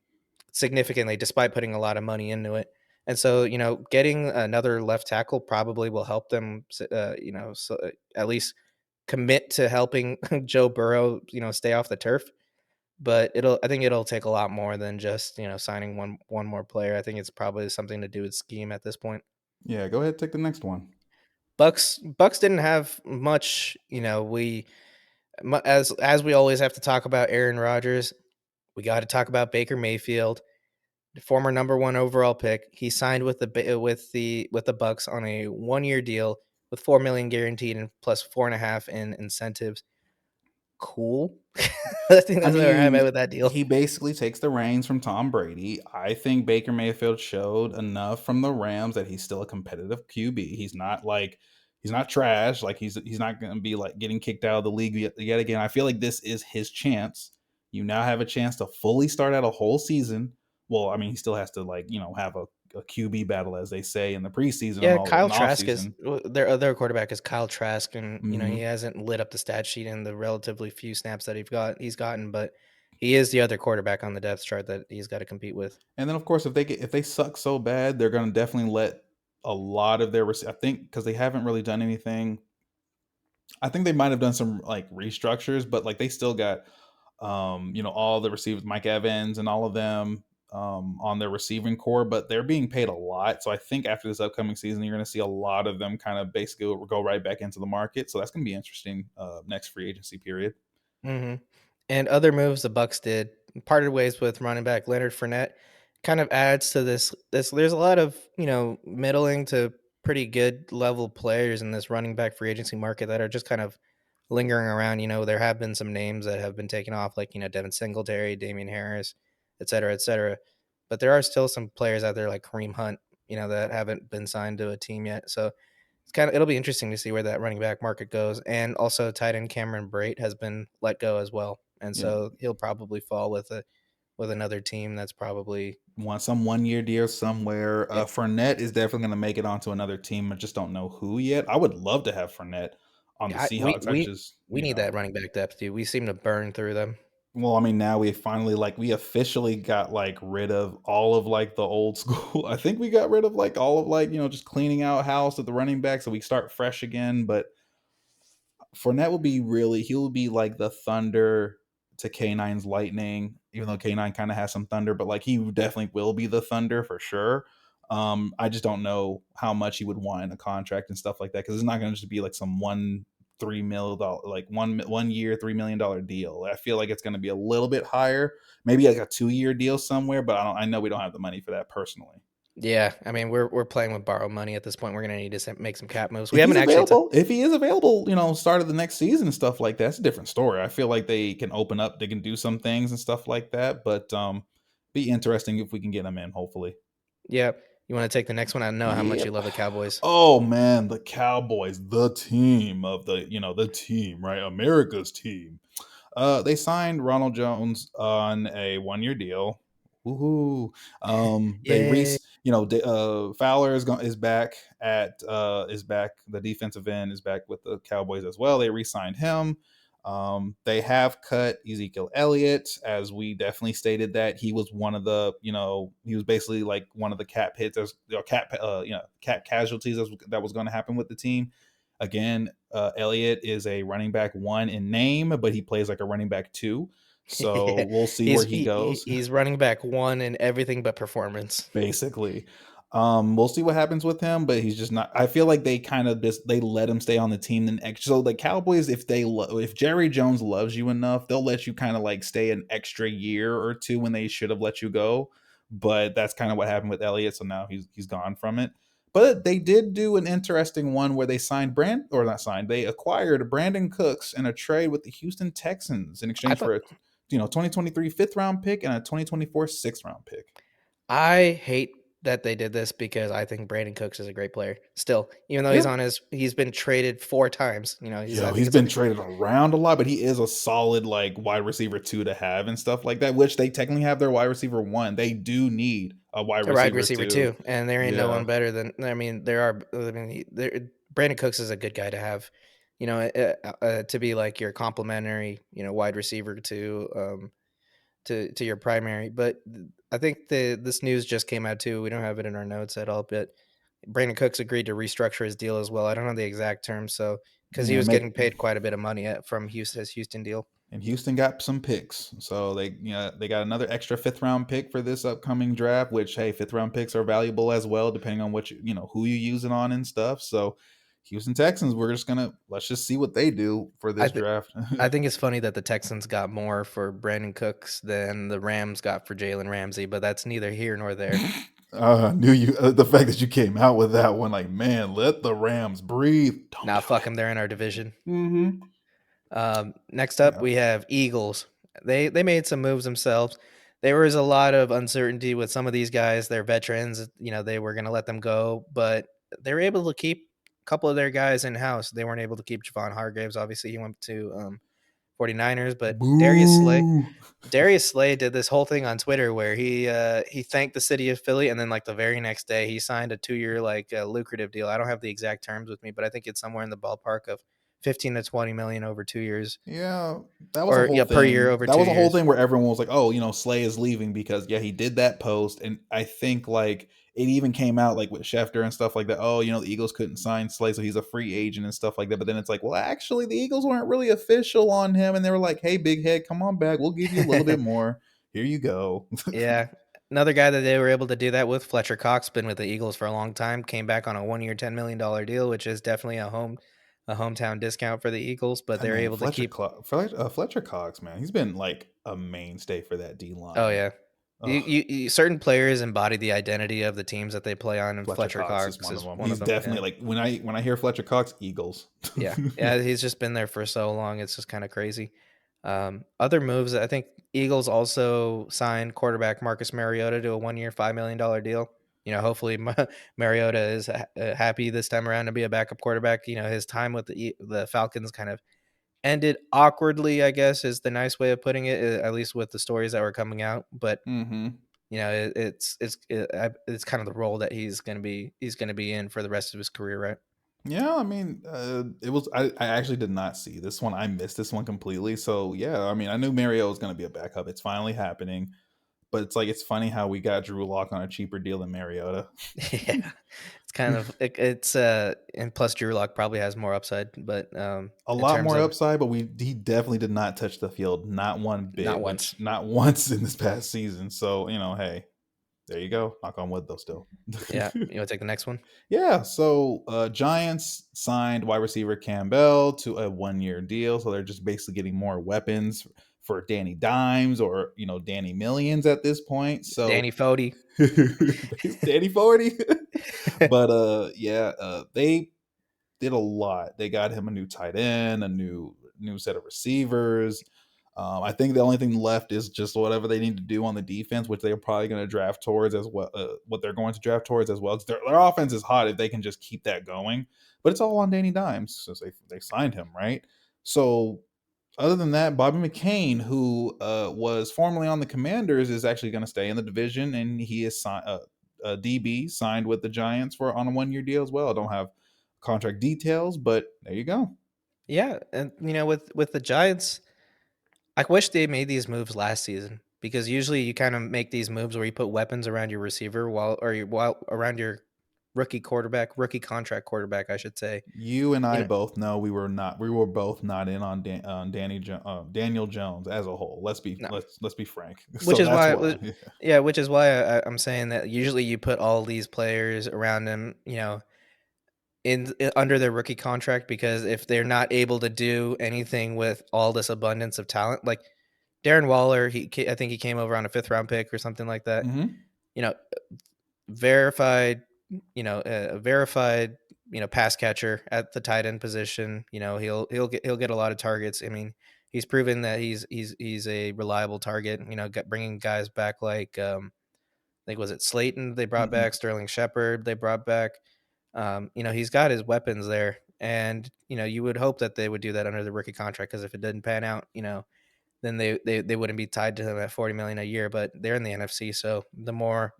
significantly, despite putting a lot of money into it. And so, getting another left tackle probably will help them, at least commit to helping Joe Burrow, stay off the turf. But I think it'll take a lot more than just signing one more player. I think it's probably something to do with scheme at this point. Yeah, go ahead, take the next one. Bucks didn't have much. As we always have to talk about Aaron Rodgers, we got to talk about Baker Mayfield, the former number one overall pick. He signed with the Bucks on a 1 year deal with 4 million guaranteed and plus 4.5 in incentives. Cool. I think I that's where I'm mean, at with that deal. he basically takes the reins from Tom Brady. I think Baker Mayfield showed enough from the Rams that he's still a competitive QB. He's not trash. Like he's not going to be like getting kicked out of the league yet again. I feel like this is his chance. You now have a chance to fully start out a whole season. Well, I mean, he still has to like have a QB battle as they say in the preseason and Yeah, all in Kyle the off Trask is season. their other quarterback is Kyle Trask, and he Hmm. hasn't lit up the stat sheet in the relatively few snaps that he's gotten, but he is the other quarterback on the depth chart that he's got to compete with. And then of course if they suck so bad, they're going to definitely let a lot of I think because they haven't really done anything. I think they might have done some like restructures, but like they still got all the receivers, Mike Evans and all of them on their receiving core, but they're being paid a lot. So I think after this upcoming season, you're going to see a lot of them kind of basically go right back into the market. So that's going to be interesting next free agency period. Hmm. And other moves the Bucks did parted ways with running back Leonard Fournette kind of adds to this. There's a lot of middling to pretty good level players in this running back free agency market that are just kind of lingering around. There have been some names that have been taken off, like Devin Singletary, Damian Harris, et cetera, et cetera. But there are still some players out there like Kareem Hunt. that haven't been signed to a team yet. So it'll be interesting to see where that running back market goes. And also tight end Cameron Brate has been let go as well. And Yeah, so he'll probably fall with another team that's probably want some 1 year deal somewhere. yeah. Fournette is definitely going to make it onto another team. I just don't know who yet. I would love to have Fournette on the I we Seahawks. I we just, we need that running back depth, dude. We seem to burn through them. well, I mean, now we finally like we officially got like rid of all of like the old school. I think we got rid of like all of like just cleaning out house at the running back, so we start fresh again. But Fournette will be really he will be like the thunder to K9's lightning, even though K9 kind of has some thunder, but like he definitely will be the thunder for sure. I just don't know how much he would want in a contract and stuff like that because it's not going to just be like some $1 3 million like one year $3 million deal. I feel like it's going to be a little bit higher, maybe like a 2 year deal somewhere, but I know we don't have the money for that personally. Yeah, I mean we're playing with borrowed money at this point. We're gonna need to make some cap moves. We If he's haven't actually. available, if he is available, start of the next season and stuff like that, that's a different story. I feel like they can open up, they can do some things and stuff like that. But be interesting if we can get him in, hopefully. Yeah, you want to take the next one? I know how much you Yep. love the Cowboys. Oh man, the Cowboys, the team of the team, right? America's team. They signed Ronald Jones on a 1 year deal. Woohoo! They re Yay! Fowler is back is back. The defensive end is back with the Cowboys as well. They re-signed him. They have cut Ezekiel Elliott, as we definitely stated that he was one of the he was basically like one of the cap hits or cap casualties that was going to happen with the team. Again, Elliott is a running back one in name, but he plays like a running back two. So Yeah, we'll see where he goes. he's running back one in everything but performance. Basically. We'll see what happens with him, but he's just not. I feel like they kind of just they let him stay on the team. Then extra. So the Cowboys, if Jerry Jones loves you enough, they'll let you kind of like stay an extra year or two when they should have let you go. But that's kind of what happened with Elliott. So now he's gone from it. But they did do an interesting one where they signed or not signed. They acquired Brandon Cooks in a trade with the Houston Texans in I exchange thought for a 2023 fifth round pick and a 2024 sixth round pick. I hate that they did this because I think Brandon Cooks is a great player. Still, even though Yeah, he's been traded 4 times. I yo, think he's it's a been traded around a lot, but he is a solid like wide receiver two to have and stuff like that. Which they technically have their wide receiver one. They do need a wide a wide receiver receiver two. too, and there ain't no Yeah, one better than. I mean, there are. I mean, Brandon Cooks is a good guy to have. To be like your complimentary, wide receiver to your primary. But I think this news just came out too. We don't have it in our notes at all, but Brandon Cooks agreed to restructure his deal as well. I don't know the exact terms, so because he yeah. was Make getting paid quite a bit of money from his Houston deal. and Houston got some picks, so they got another extra fifth round pick for this upcoming draft. Which hey, fifth round picks are valuable as well, depending on what who you use it on and stuff. So Houston Texans, let's just see what they do for I this think draft. I think it's funny that the Texans got more for Brandon Cooks than the Rams got for Jalen Ramsey, but that's neither here nor there. Knew you the fact that you came out with that one, like man, let the Rams breathe. Don't Now, do fuck them. They're in our division. it. Mm-hmm. Next up, Yeah. we have Eagles. They made some moves themselves. There was a lot of uncertainty with some of these guys. They're veterans. They were going to let them go, but they were able to keep a couple of their guys in house. They weren't able to keep Javon Hargraves. Obviously, he went to 49ers, but Boo. Darius Slay did this whole thing on Twitter where he thanked the city of Philly, and then like the very next day he signed a 2 year like lucrative deal. I don't have the exact terms with me, but I think it's somewhere in the ballpark of 15 to 20 million over 2 years, Yeah, that was a or whole yeah, per year thing. over That two was a whole years. thing where everyone was like, "Oh, Slay is leaving because yeah, he did that post." And I think like it even came out like with Schefter and stuff like that. Oh, the Eagles couldn't sign Slay, so he's a free agent and stuff like that. But then it's like, well, actually, the Eagles weren't really official on him, and they were like, "Hey, big head, come on back. We'll give you a little bit more. Here you go." Yeah, another guy that they were able to do that with, Fletcher Cox, been with the Eagles for a long time. Came back on a 1 year $10 million deal, which is definitely a hometown discount for the Eagles, but That they're man, able to keep. Fletcher Cox, man, he's been like a mainstay for that D Oh line. yeah. Ugh, Certain players embody the identity of the teams that they play on, and Fletcher Fletcher Cox is Cox one of is them. one of He's them. Yeah, definitely like when I hear Fletcher Cox, Eagles. yeah, yeah. He's just been there for so long; it's just kind of crazy. Other moves, I think Eagles also signed quarterback Marcus Mariota to a 1 year $5 million deal. hopefully Mariota is happy this time around to be a backup quarterback. His time with the Falcons kind of ended awkwardly, I guess, is the nice way of putting it, at least with the stories that were coming out. But Mm-hmm. it's kind of the role that he's gonna be in for the rest of his career, right? Yeah, I mean, it was. I actually did not see this one. I missed this one completely. So yeah, I mean, I knew Mario was going to be a backup. It's finally happening. But it's like it's funny how we got Drew Lock on a cheaper deal than Mariota. Yeah, it's kind of and plus Drew Lock probably has more upside, but A in lot terms more of upside, but he definitely did not touch the field, not one not bit, once. which not once in this past season. So hey, there you go. Knock on wood, though. Still. Yeah, you want to take the next one? Yeah, so Giants signed wide receiver Campbell to a 1 year deal, so they're just basically getting more weapons for Danny Dimes or Danny Millions at this point. So Danny Fody. Danny 40, but yeah, they did a lot. They got him a new tight end, a new set of receivers. I think the only thing left is just whatever they need to do on the defense, which they're probably going to draft towards as well. What they're going to draft towards as well. 'Cause their offense is hot if they can just keep that going. But it's all on Danny Dimes since they signed him, right? So other than that, Bobby McCain, who was formerly on the Commanders, is actually going to stay in the division, and he is DB signed with the Giants for on a 1 year deal as well. I don't have contract details, but there you go. Yeah, and with the Giants, I wish they made these moves last season because usually you kind of make these moves where you put weapons around your receiver while around your rookie contract quarterback, I should say. You and You I know, both know we were not. We were both not in on Daniel Jones as a whole. no, Let's be frank. which So is that's why, why. yeah, which is why I'm saying that usually you put all these players around him, under their rookie contract because if they're not able to do anything with all this abundance of talent, like Darren Waller, I think he came over on a fifth round pick or something like that. Hmm. You know, verified, verified, pass catcher at the tight end position. He'll get a lot of targets. I mean, he's proven that he's a reliable target. Bringing guys back like I think was it Slayton they brought Hmm. back, Sterling Shepard they brought back. He's got his weapons there, and you would hope that they would do that under the rookie contract because if it didn't pan out, then they wouldn't be tied to him at 40 million a year. But they're in the NFC, so the more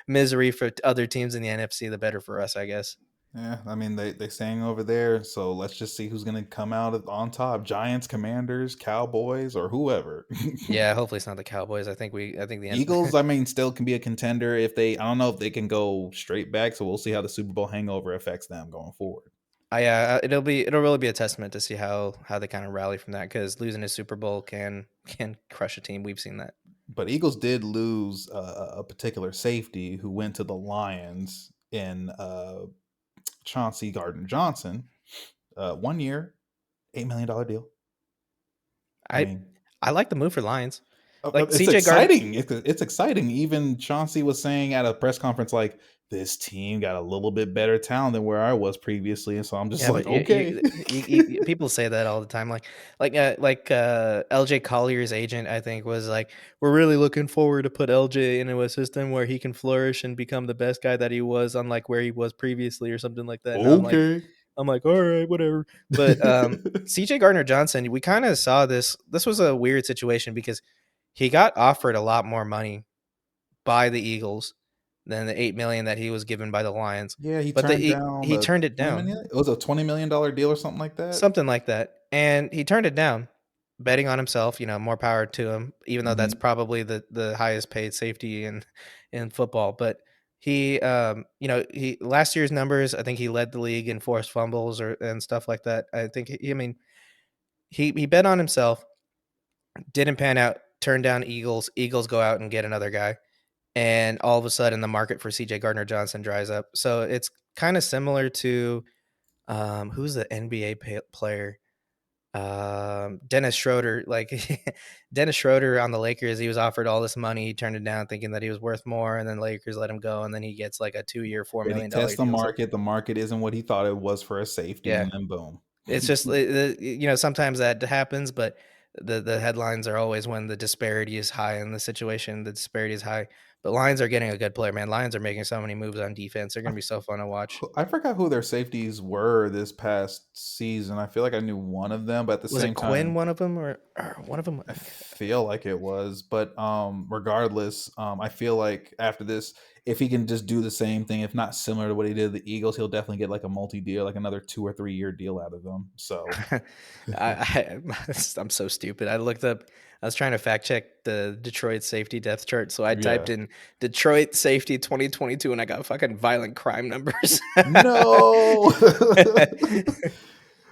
misery for other teams in the NFC, the better for us, I guess. Yeah, I mean they sang over there. So let's just see who's gonna come out on top: Giants, Commanders, Cowboys, or whoever. Yeah, hopefully it's not the Cowboys. I think the end. Eagles, I mean, still can be a contender if they. I don't know if they can go straight back. So we'll see how the Super Bowl hangover affects them going forward. It'll really be a testament to see how they kind of rally from that because losing a Super Bowl can crush a team. We've seen that. But Eagles did lose a particular safety who went to the Lions in Chauncey Gardner Johnson. 1 year, $8 million deal. I I mean, I like the move for Lions. Like it's CJ Gardner. exciting. It's exciting. Even Chauncey was saying at a press conference, like, this team got a little bit better talent than where I was previously. And so I'm just Yeah, like, but okay. people say that all the time. Like LJ Collier's agent, I think, was like, "We're really looking forward to put LJ into a system where he can flourish and become the best guy that he was, unlike where he was previously, or something like that." And Okay. I'm like, all right, whatever. But CJ Gardner Johnson, we kind of saw this. This was a weird situation because he got offered a lot more money by the Eagles than the 8 million that he was given by the Lions, Yeah, he but turned down he the turned it 20 down. million. It was a $20 million deal or something like that. Something like that, and he turned it down, betting on himself, more power to him, even though that's Hmm. probably the highest paid safety in football, but he last year's numbers, I think he led the league in forced fumbles and stuff like that. I think I mean, he bet on himself, didn't pan out, turned down Eagles go out and get another guy, and all of a sudden the market for CJ Gardner Johnson dries up. So it's kind of similar to who's the NBA player? Dennis Schroeder, like Dennis Schroeder on the Lakers, he was offered all this money. He turned it down thinking that he was worth more, and then Lakers let him go, and then he gets like a 2 year, $4 Ready, million test dollar the deal. So market. The market isn't what he thought it was for a safety, yeah, and then boom. it's just sometimes that happens, but The headlines are always when the disparity is high in the situation, the disparity is high. But Lions are getting a good player, man. Lions are making so many moves on defense. They're I, gonna be so fun to watch. I forgot who their safeties were this past season. I feel like I knew one of them, but at the Was same it Quinn time, one of them or one of them? I feel like it was. But regardless, I feel like after this, if he can just do the same thing, if not similar to what he did to the Eagles, he'll definitely get like a multi-deal, like another 2 or 3 year deal out of them. So I I'm so stupid. I looked up. I was trying to fact check the Detroit safety depth chart, so I yeah. typed in Detroit safety 2022, and I got fucking violent crime numbers. No. Oh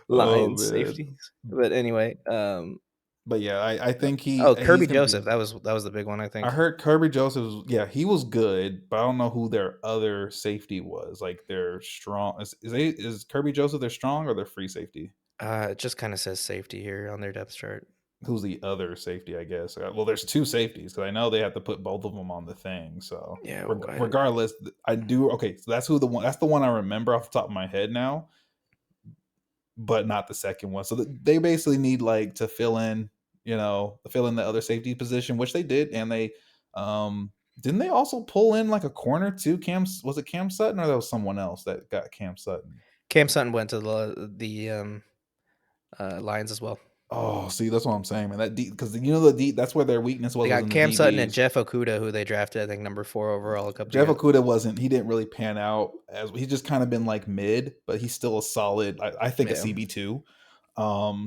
Lions man. safeties. But anyway, But yeah, I think oh, he's Kirby gonna Joseph. be. That was the big one, I I think. heard Kirby Joseph. Yeah, he was good, but I don't know who their other safety was. Like their strong is Kirby Joseph their strong or their free safety? It just kind of says safety here on their depth chart. Who's the other safety? I guess. Well, there's two safeties because I know they have to put both of them on the thing. So Yeah, regardless, I do. Okay, so that's who the one. That's the one I remember off the top of my head now, but not the second one. So they basically need like to fill in, fill in the other safety position, which they did, and they didn't they also pull in like a corner too? Was it Cam Sutton or that was someone else that got Cam Sutton? Cam Sutton went to the Lions as well. Oh, see, that's what I'm saying, man. That because the D that's where their weakness They was got in the Cam Sutton and DBs. Jeff Okuda, who they drafted, I think, number 4 overall a couple Jeff years. Okuda wasn't. He didn't really pan out as he's just kind of been like mid, but he's still a solid. I think a Yeah. CB2.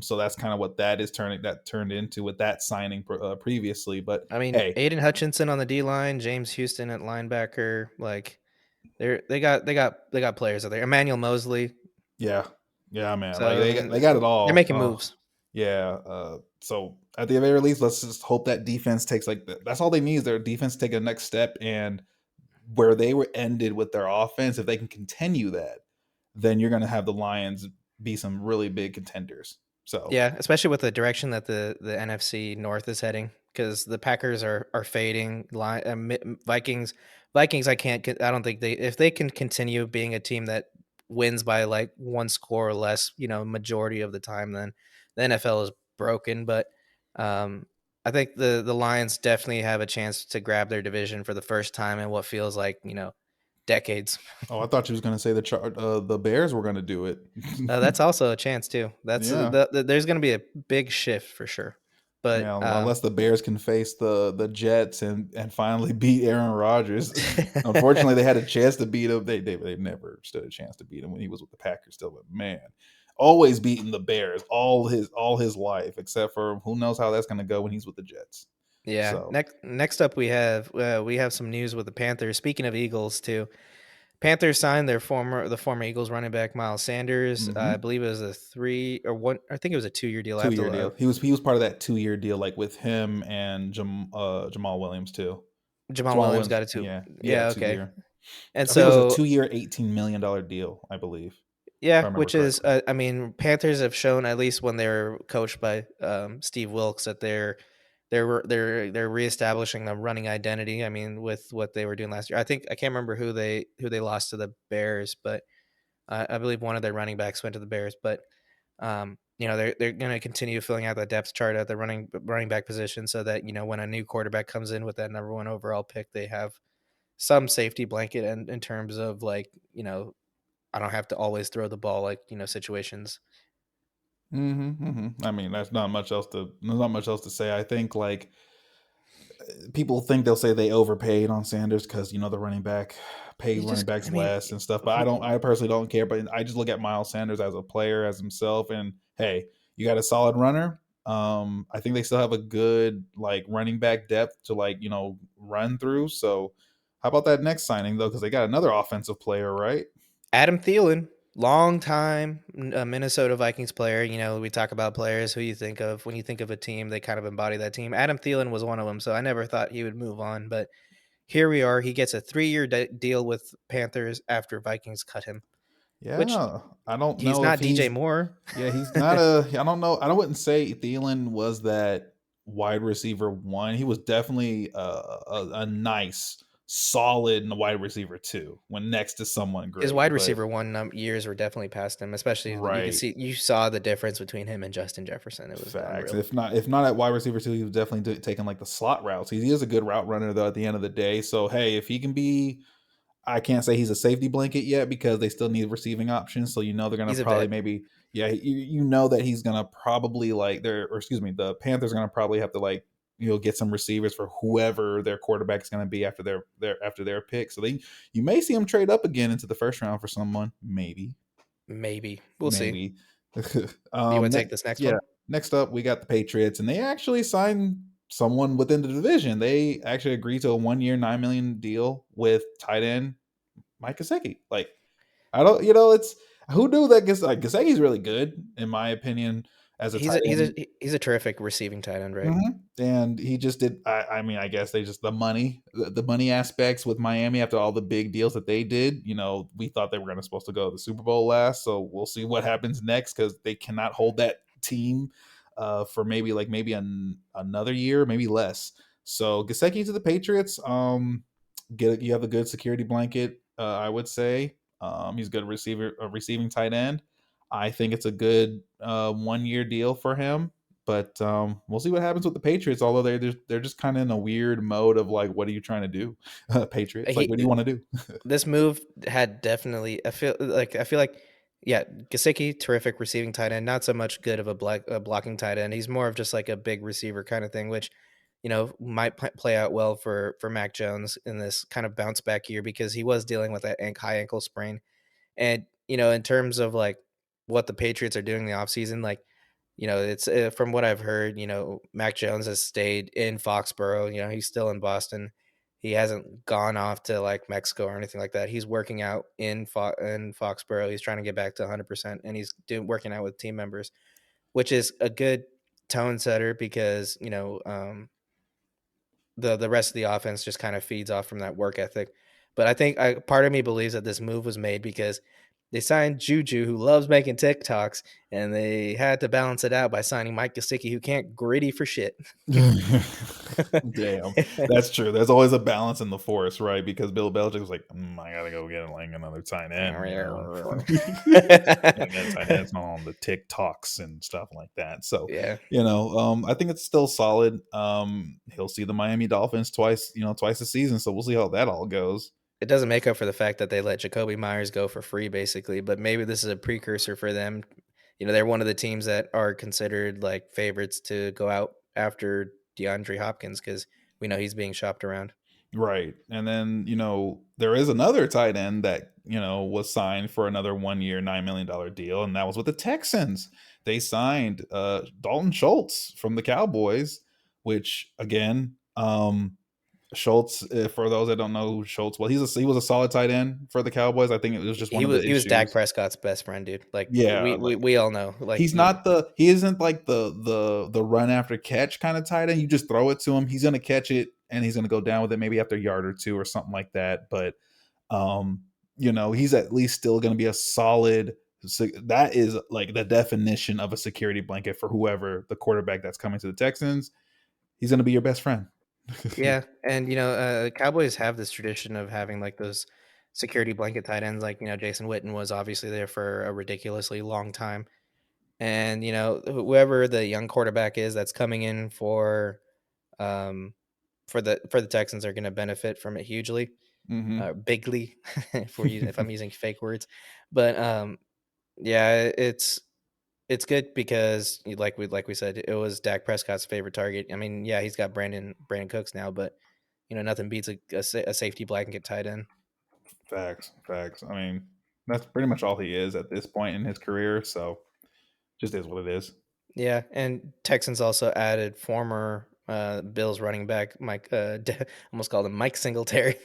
So that's kind of what that turned into with that signing previously. But I mean, hey, Aiden Hutchinson on the D line, James Houston at linebacker, like they got players out there. Emmanuel Mosley. yeah, yeah, man. Like So I they got mean, it they're all. making moves. Yeah. So at the very least, let's just hope that defense takes that's all they need is their defense to take a next step, and where they were ended with their offense, if they can continue that, then you're going to have the Lions be some really big contenders. So Yeah, especially with the direction that the NFC North is heading, because the Packers are fading. Vikings, I don't think if they can continue being a team that wins by like one score or less, majority of the time, then the NFL is broken. But um, I think the Lions definitely have a chance to grab their division for the first time in what feels like decades. oh, I thought you was going to say the Bears were going to do it. That's also a chance too. That's Yeah. there's going to be a big shift for sure. But Yeah, unless the Bears can face the Jets and finally beat Aaron Rodgers. Unfortunately, they had a chance to beat him. They never stood a chance to beat him when he was with the Packers still, but man, always beating the Bears all his life, except for who knows how that's going to go when he's with the Jets. yeah, So, next up we have some news with the Panthers. Speaking of Eagles too, Panthers signed the former Eagles running back Miles Sanders. I hmm believe it was a 3 or 1. I think it was a 2-year deal. I have 2 year to deal. He was part of that 2 year deal, like with him and Jamal Williams too. Jamal Jamal Williams Williams, got it too. yeah, Yeah, two okay. year. And I think it was a so 2 year, $18 million deal, I believe, if yeah, I remember which is, correctly. I mean, Panthers have shown at least when they're coached by Steve Wilkes that they're reestablishing the running identity. I mean, with what they were doing last year, I can't remember who they lost to the Bears, but I believe one of their running backs went to the Bears. But they're going to continue filling out the depth chart at the running back position so that when a new quarterback comes in with that number 1 overall pick, they have some safety blanket in terms of like I don't have to always throw the ball like situations. I mean, there's not much else to say. I think like people think they'll say they overpaid on Sanders because the pay You running just, I backs mean, less and stuff. But I don't. I personally don't care. But I just look at Miles Sanders as a player, as himself, and hey, you got a solid runner. I think they still have a good like running back depth to like run through. So how about that next signing though? Because they got another offensive player, right? Adam Thielen, long time Minnesota Vikings player. We talk about players who you think of when you think of a team, they kind of embody that team. Adam Thielen was one of them, so I never thought he would move on, but here we are. He gets a 3-year deal with Panthers after Vikings cut him, which Yeah, I don't he's know if not DJ he's. Moore. Yeah, he's not a. I don't know. I wouldn't say Thielen was that wide receiver one. He was definitely a nice solid in the wide receiver too when next to someone His great. wide But receiver one years were definitely past him, especially right, you saw the difference between him and Justin Jefferson. It was facts. unreal. If not at wide receiver two, he was definitely taking like the slot routes. He is a good route runner though. At the end of the day, so hey, if he can be, I can't say he's a safety blanket yet because they still need receiving options. So they're gonna He's a probably vet. maybe, yeah, you know that he's gonna probably like their, or excuse me, the Panthers are gonna probably have to like get some receivers for whoever their quarterback is gonna be after their pick. So you may see him trade up again into the first round for someone, maybe. Maybe we'll see. Maybe. Do you want to take Next, this next yeah. one? Next up, we got the Patriots, and they actually signed someone within the division. They actually agreed to a 1 year, $9 million deal with tight end Mike Gesicki. Like, I don't, it's who knew that Gesicki's really good in my opinion as a tight end. He's a terrific receiving tight end, right? And he just did. I mean, I guess they just the money aspects with Miami after all the big deals that they did. We thought they were going to supposed to go to the Super Bowl last, so we'll see what happens next because they cannot hold that team for another year, maybe less. So Gasecki to the Patriots. You have a good security blanket. I would say he's a good receiving tight end. I think it's a good 1 year deal for him. But we'll see what happens with the Patriots. Although they're just kind of in a weird mode of like, what are you trying to do, Patriots? Like, what do you He want to do? This move had definitely. I feel like yeah, Gasicki, terrific receiving tight end. Not so much good of a blocking tight end. He's more of just like a big receiver kind of thing, which might play out well for Mac Jones in this kind of bounce back year because he was dealing with that high ankle sprain. And in terms of like what the Patriots are doing in the offseason, like it's from what I've heard, Mac Jones has stayed in Foxborough. He's still in Boston. He hasn't gone off to like Mexico or anything like that. He's working out in Foxborough. He's trying to get back to 100%, and he's working out with team members, which is a good tone setter because the rest of the offense just kind of feeds off from that work ethic. But I think part of me believes that this move was made because they signed Juju, who loves making TikToks, and they had to balance it out by signing Mike Gesicki, who can't gritty for shit. Damn, that's true. There's always a balance in the force, right? Because Bill Belichick was like, I gotta go get like another tight end, and then tight ends on the TikToks and stuff like that. So, Yeah, I think it's still solid. He'll see the Miami Dolphins twice a season, so we'll see how that all goes. it doesn't make up for the fact that they let Jacoby Myers go for free, basically. But maybe this is a precursor for them. They're one of the teams that are considered like favorites to go out after DeAndre Hopkins because we know he's being shopped around. Right. And then, there is another tight end that, was signed for another 1 year, $9 million deal, and that was with the Texans. They signed Dalton Schultz from the Cowboys, which again, Schultz, for those that don't know who Schultz was, he was a solid tight end for the Cowboys. I think it was just one He of was the he was Dak issues. Prescott's best friend, dude. Like Yeah, we all know. Like he isn't like the run after catch kind of tight end. You just throw it to him, he's gonna catch it and he's gonna go down with it maybe after a yard or two or something like that. But um, he's at least still gonna be a solid. That is like the definition of a security blanket for whoever the quarterback that's coming to the Texans. He's gonna be your best friend. yeah, and Cowboys have this tradition of having like those security blanket tight ends. Like Jason Witten was obviously there for a ridiculously long time, and whoever the young quarterback is that's coming in um for the Texans are going to benefit from it hugely, Hmm. bigly, if I'm using fake words, but yeah, it's good because like we said, it was Dak Prescott's favorite target. I mean, yeah, he's got Brandon Cooks now, but nothing beats a safety blanket tight end. Facts. I mean, that's pretty much all he is at this point in his career. So just is what it is. Yeah, and Texans also added former Bills running back Mike, almost called him Mike Singletary,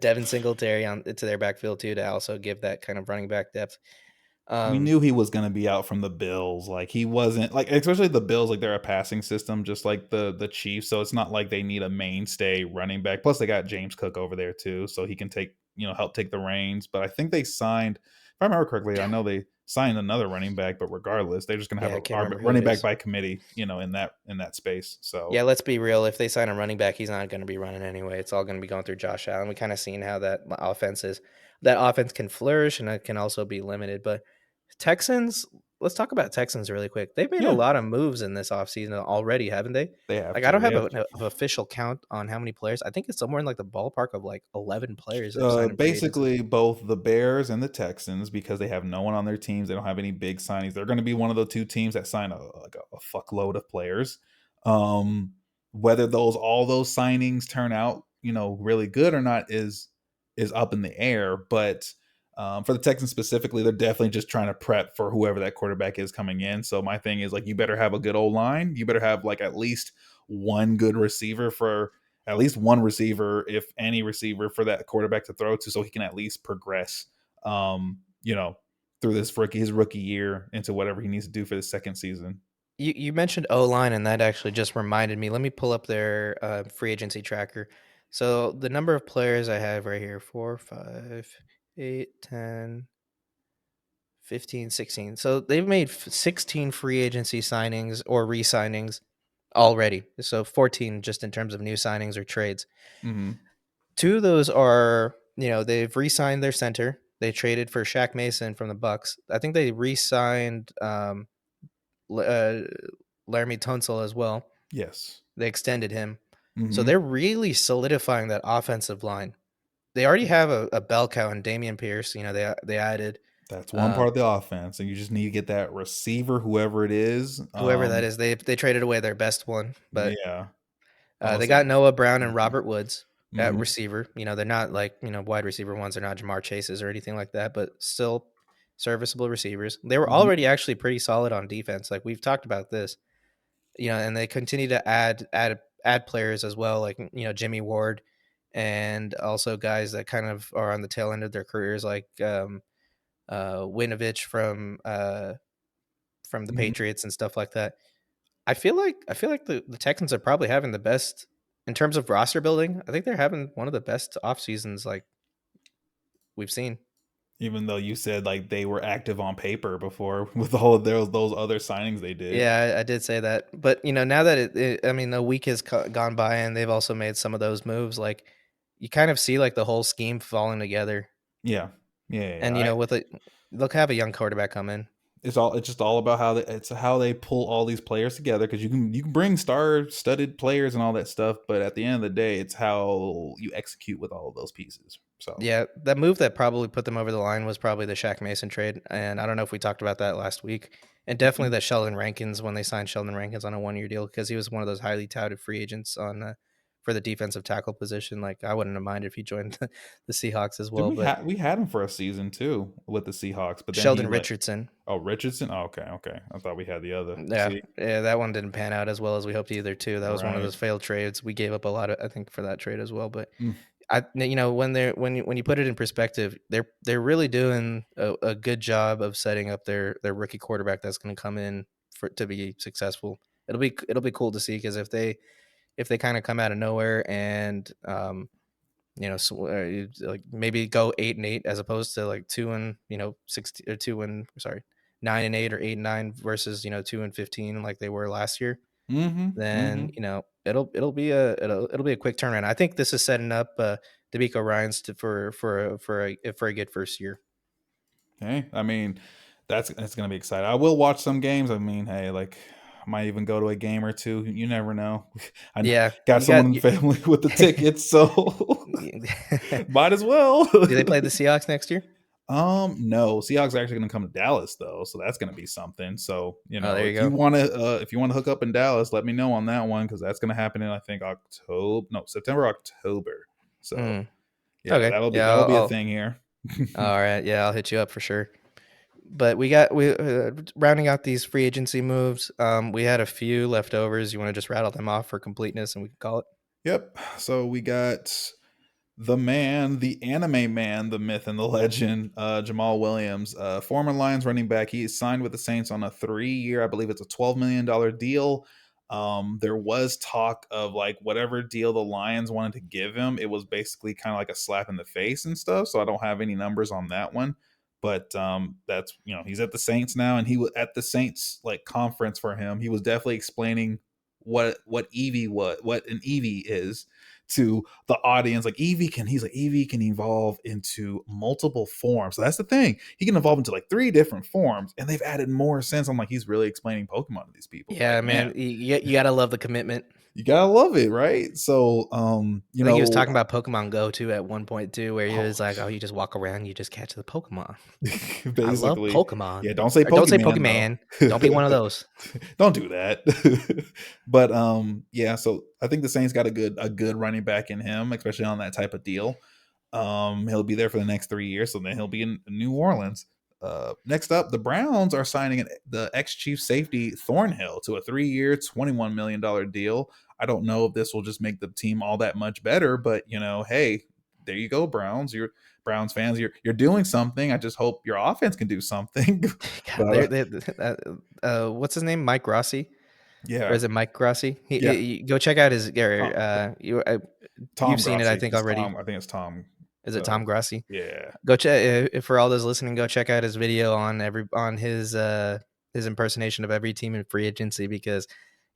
Devin Singletary on to their backfield too to also give that kind of running back depth. We Um, knew he was going to be out from the Bills. Like he wasn't like, especially the Bills, like they're a passing system, just like the Chiefs. So it's not like they need a mainstay running back. Plus they got James Cook over there too, so he can help take the reins. But I think they signed, if I remember correctly, I know sign another running back, but regardless, they're just going to have Yeah, I a can't remember who it running back is. by committee, in that space. So Yeah, let's be real. If they sign a running back, he's not going to be running anyway. It's all going to be going through Josh Allen. We kind of seen how that offense can flourish and it can also be limited. But Texans, let's talk about Texans really quick. They've made a yeah, lot of moves in this offseason already, haven't they? they have Like I don't to. have Yeah. an official count on how many players. I think it's somewhere in like the ballpark of like 11 players they've signed in free agency. Basically both the Bears and the Texans, because they have no one on their teams. They don't have any big signings. They're going to be one of the two teams that sign a fuckload of players. Um, whether all those signings turn out, really good or not is up in the air. But for the Texans specifically, they're definitely just trying to prep for whoever that quarterback is coming in. So my thing is, like, you better have a good old line. You better have like at least one good receiver for at least one receiver, if any receiver, for that quarterback to throw to, so he can at least progress, um, you know, through his rookie year into whatever he needs to do for the second season. You mentioned O line, and that actually just reminded me. Let me pull up their free agency tracker. So the number of players I have right here 4, 5, 8, 10, 15, 16. So they've made 16 free agency signings or re signings already. So 14 just in terms of new signings or trades. Mm-hmm. Two of those are, they've re signed their center. They traded for Shaq Mason from the Bucks. I think they re signed uh, Laramie Tunsil as well. Yes. They extended him. So Mm-hmm. they're really solidifying that offensive line. They already have a bell cow in Damian Pierce. They added That's one uh, part of the offense, and you just need to get that receiver, whoever it is. whoever that is. They traded away their best one, but Yeah, they unless it. got Noah Brown and Mhm. Robert Woods at Mhm. receiver. They're not like wide receiver ones. They're not Jamar Chases or anything like that, but still serviceable receivers. They were Mhm. already actually pretty solid on defense. Like we've talked about this, and they continue to add players as well, like Jimmy Ward, and also guys that kind of are on the tail end of their careers, like Winovich from the Mhm. Patriots and stuff like that. I feel like the Texans are probably having the best in terms of roster building. I think they're having one of the best off seasons like we've seen. Even though you said like they were active on paper before with all of those other signings they did. Yeah, I did say that, but now that I mean, a week has gone by and they've also made some of those moves. Like you kind of see like the whole scheme falling together, Yeah. Yeah. Yeah, yeah. and with it, they'll have a young quarterback come in. It's just all about how they pull all these players together, because you can bring star studded players and all that stuff, but at the end of the day, it's how you execute with all of those pieces. So Yeah, that move that probably put them over the line was probably the Shaq Mason trade, and I don't know if we talked about that last week. And definitely that Sheldon Rankins when they signed Sheldon Rankins on a 1 year deal because he was one of those highly touted free agents on for the defensive tackle position. Like I wouldn't have minded if he joined the Seahawks as did well, but we had him for a season too with the Seahawks, but then he Sheldon let. Richardson. Oh, Richardson. Oh, okay, okay. I thought we had the other. Yeah, See, yeah, that one didn't pan out as well as we hoped either. Too, that was one of right. those failed trades. We gave up a lot of, I think, for that trade as well. But Mm, when you put it in perspective, they're really doing a good job of setting up their rookie quarterback that's going to come in for to be successful. It'll be cool to see because if they kind of come out of nowhere and like maybe go 8-8 as opposed to like 2-16 or 9-8 or 8-9 versus 2-15 like they were last year, mm-hmm. then Mm-hmm. it'll be a quick turnaround. I think this is setting up D'Amico Ryan's for a good first year. Hey, I mean, that's gonna be exciting. I will watch some games. I mean, hey, like, I might even go to a game or two. You never know. Yeah, Got you someone got in the you, family with the tickets, so do might as well. they play the Seahawks next year? No, Seahawks are actually going to come to Dallas though, so that's going to be something. So Oh, there you if go. you want to, hook up in Dallas, let me know on that one, because that's going to happen in, I think, October, no, September, October. So Mm, yeah, okay, yeah, that'll be a thing here. all right, yeah, I'll hit you up for sure. But we rounding out these free agency moves. We had a few leftovers. You want to just rattle them off for completeness, and we can call it. Yep. So we got the man, the anime man, the myth and the legend, Jamal Williams, former Lions running back. He is signed with the Saints on a 3 year, I believe it's a $12 million deal. There was talk of like whatever deal the Lions wanted to give him, it was basically kind of like a slap in the face and stuff. So I don't have any numbers on that one. But that's he's at the Saints now, and he was at the Saints like conference for him. He was definitely explaining what Evie what an Evie is to the audience. Like Evie can evolve into multiple forms. So that's the thing. He can evolve into like 3 different forms, and they've added more sense. I'm like, he's really explaining Pokemon to these people. Like, Yeah, man, man, you gotta love the commitment. you gotta love it, right? So, I think he was talking about Pokemon Go too at one point too, where he oh, was like, "Oh, you just walk around, you just catch the Pokemon." I love basically, Pokemon. yeah. Don't say Or don't say Pokemon though. Pokemon. Don't be one of those. Don't do that. But yeah. So I think the Saints got a good running back in him, especially on that type of deal. He'll be there for the next 3 years, so then he'll be in New Orleans. Next up, the Browns are signing the ex-Chief safety Thornhill to a 3-year, $21 million deal. I don't know if this will just make the team all that much better, but hey, there you go, Browns. You're Browns fans. You're doing something. I just hope your offense can do something. God, But what's his name? Mike Rossi, or yeah, is it Mike Rossi? yeah, Go check out his. Tom, You've Tom seen it, I Grossi. think It's already. Tom. I think it's Tom. Is it Tom Grossi? Yeah. Go check for all those listening. Go check out his video on his impersonation of every team in free agency, because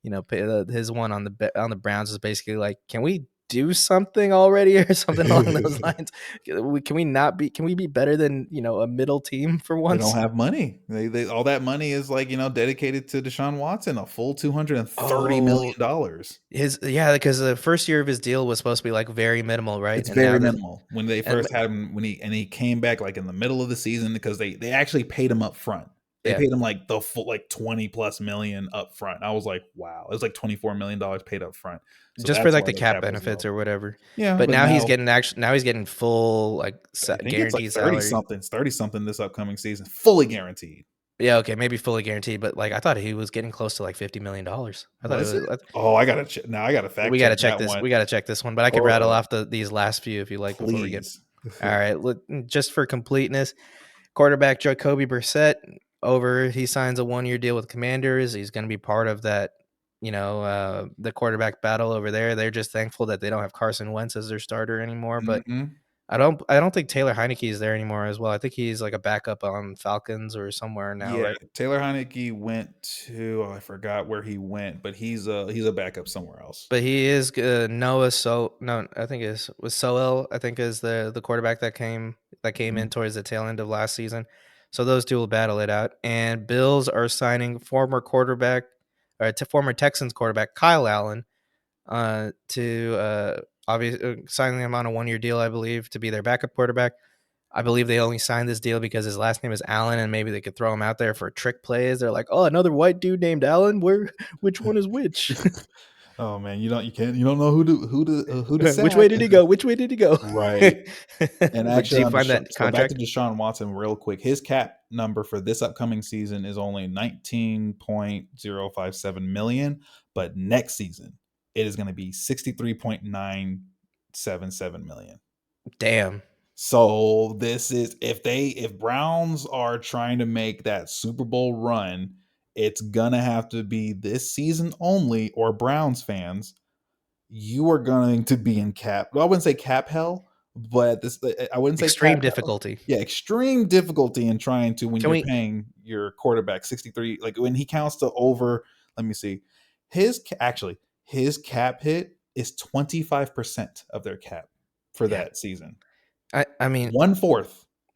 his one on the Browns is basically like, can we do something already, or something along those lines? Can we be better than a middle team for They don't once? have money. They all that money is like dedicated to Deshaun Watson, a full $230 Oh, million. yeah, because the first year of his deal was supposed to be like very minimal, right? It's And now very the minimal. When they and first had him, when he came back like in the middle of the season, because they actually paid him up front. They yeah, paid him like the full like 20 plus million up front. I was like, wow, it was like $24 million paid up front. So just for that's like why the their cap cap was benefits low. or whatever. Yeah, But but now now he's getting full like I think it's like guaranteed 30 salary. something, 30 something this upcoming season, fully guaranteed. Yeah, okay, maybe fully guaranteed, but like I thought he was getting close to like $50 million. I thought it Was it? was. Oh, I gotta check. Now I gotta fact We got check to check that this. one. We got to check this one, but I could Hold rattle up, off these last few if you like before we get. please. All right, just for completeness, quarterback Jacoby Brissett he signs a 1-year deal with Commanders. He's going to be part of that, the quarterback battle over there. They're just thankful that they don't have Carson Wentz as their starter anymore, but Mhm. I don't think Taylor Heineke is there anymore as well. I think he's like a backup on Falcons or somewhere now, Yeah, right? Taylor Heineke went to I forgot where he went, but he's a backup somewhere else. But he is Noah. So no, I think it was Soel. I think is the quarterback that came in Mhm. towards the tail end of last season. So those two will battle it out. And Bills are signing former Texans quarterback Kyle Allen, to obviously signing him on a 1-year deal, I believe, to be their backup quarterback. I believe they only signed this deal because his last name is Allen, and maybe they could throw him out there for trick plays. They're like, oh, another white dude named Allen. Which one is which? Oh man, you don't know who to Which sack. way did he go? Which way did he go? Right. And But do actually you on find that so back to contract? Deshaun Watson real quick. His cap number for this upcoming season is only 19.057 million, but next season it is going to be 63.977 million. Damn. So this is if Browns are trying to make that Super Bowl run, it's gonna have to be this season only, or Browns fans, you are going to be in cap. Well, I wouldn't say cap hell, but this I wouldn't say cap Extreme hell. difficulty. Yeah, extreme difficulty in trying to when Can you're we paying your quarterback 63, like when he counts to over, let me see. Actually his cap hit is 25% of their cap for yeah. that season. I mean, 1/4.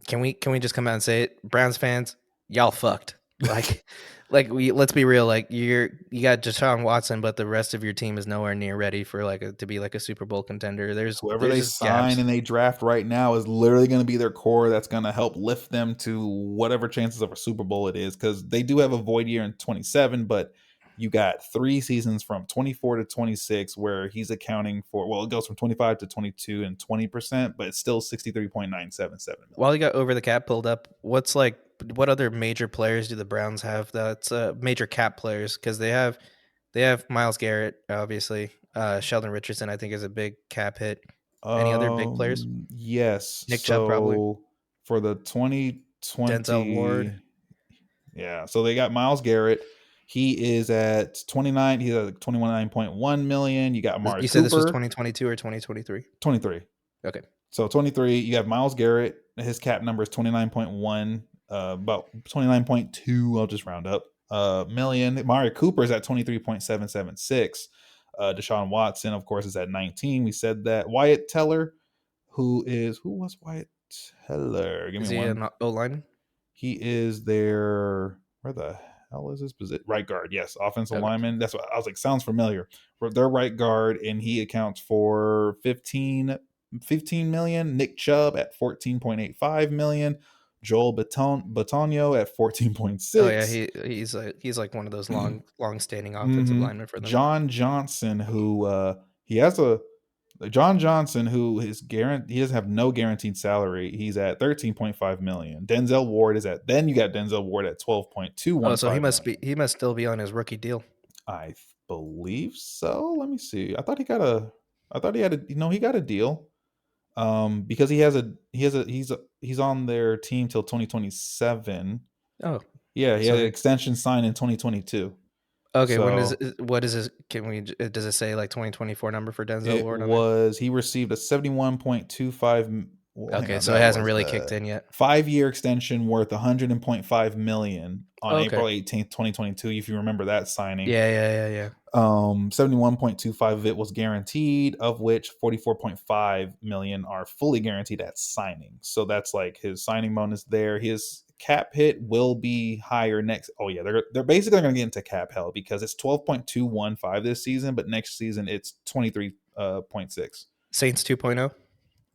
can we just come out and say it? Browns fans, y'all fucked. Like let's be real, like you got Deshaun Watson, but the rest of your team is nowhere near ready for to be like a Super Bowl contender. There's Whoever there's they just sign gaps. and they draft right now is literally going to be their core that's going to help lift them to whatever chances of a Super Bowl it is, because they do have a void year in 27, but you got 3 seasons from 24 to 26 where he's accounting for, well, it goes from 25 to 22 and 20%, but it's still 63.977 million. While you got over the cap pulled up, what other major players do the Browns have that's major cap players? Because they have Miles Garrett, obviously. Sheldon Richardson, I think, is a big cap hit. Any other big players? Yes. Nick Chubb, probably. So for the Denzel Ward. 2020, yeah. So they got Miles Garrett. He is at 29. He's at 29.1 million. You got Amari You said this was Cooper, 2022 or 2023? 23. Okay. So 23, you have Miles Garrett. His cap number is 29.1, about 29.2. I'll just round up. Million. Mario Cooper is at 23.776. Deshaun Watson, of course, is at 19. We said that. Wyatt Teller, who was Wyatt Teller? Give me Is he one. an O line? He is their, where the hell is his position? Right guard. Yes, offensive Okay. lineman. That's what I was like. Sounds familiar. For their right guard, and he accounts for 15 million. Nick Chubb at 14.85 million. Joel Batonio at Oh yeah, 14.6. he's like one of those long standing offensive hmm linemen for them. John Johnson, who he has a John Johnson, who is he doesn't have no guaranteed salary. He's at 13.5 million. Denzel Ward is at then you got Denzel Ward at Oh, so 12.215 million. he must still be on his rookie deal. I believe so. Let me see. I thought he had a no, he got a deal. Because he's on their team till 2027. Oh, Yeah, he had an so extension signed in 2022. okay. When is So what is this? Can we? Does it say like 2024 number for Denzel it Ward on there? was he received a 71.25, well, hang Okay, on, so it that hasn't was really kicked the in yet. 5-year extension worth 100.5 million on Okay. April 18th, 2022, if you remember that signing. Yeah. 71.25 of it was guaranteed, of which 44.5 million are fully guaranteed at signing. So that's like his signing bonus there. His cap hit will be higher next. Oh yeah, they're basically going to get into cap hell because it's 12.215 this season, but next season it's 23.6. Saints 2.0.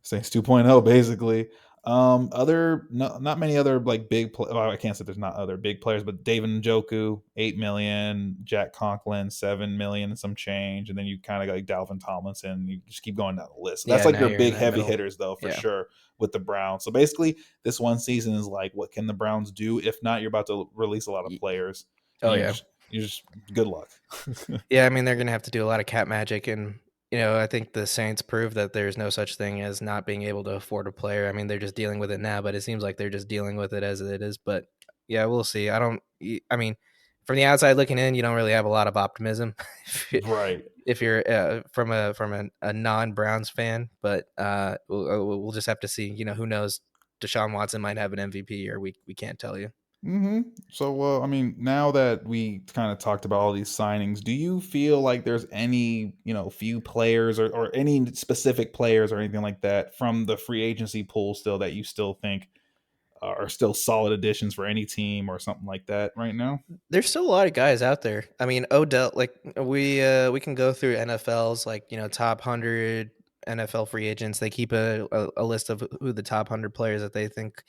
Saints 2.0 basically. Other no, not many other like I can't say there's not other big players, but David Njoku 8 million, Jack Conklin 7 million and some change, and then you kind of got like Dalvin Tomlinson. You just keep going down the list. So that's Yeah, like now your you're in big that heavy middle. hitters though for Yeah. sure with the Browns. So basically, this one season is like, what can the Browns do? If not, you're about to release a lot of Ye- players, and Oh yeah. you just good luck. Yeah, I mean they're gonna have to do a lot of cap magic, and I think the Saints proved that there's no such thing as not being able to afford a player. I mean they're just dealing with it now, but it seems like they're just dealing with it as it is. But yeah, we'll see. I mean, from the outside looking in, you don't really have a lot of optimism Right. if you're a non Browns fan. But we'll just have to see. Who knows? Deshaun Watson might have an MVP year. We can't tell you. So, I mean, now that we kind of talked about all these signings, do you feel like there's any, few players or any specific players or anything like that from the free agency pool still that you still think are still solid additions for any team or something like that right now? There's still a lot of guys out there. I mean, Odell, like we can go through NFL's like top 100 NFL free agents. They keep a list of who the top 100 players that they think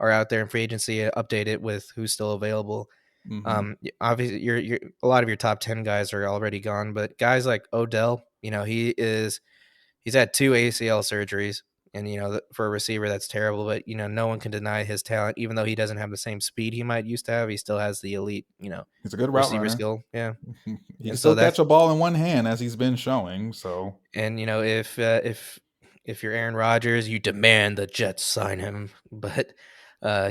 are out there in free agency. Update it with who's still available. Mm-hmm. Obviously, you're a lot of your top 10 guys are already gone, but guys like Odell, he's had two ACL surgeries, and for a receiver that's terrible. But no one can deny his talent, even though he doesn't have the same speed he might used to have. He still has the elite, He's a good route receiver runner. skill. Yeah, He can and still so catch that's a ball in one hand as he's been showing. So, and if you're Aaron Rodgers, you demand the Jets sign him, but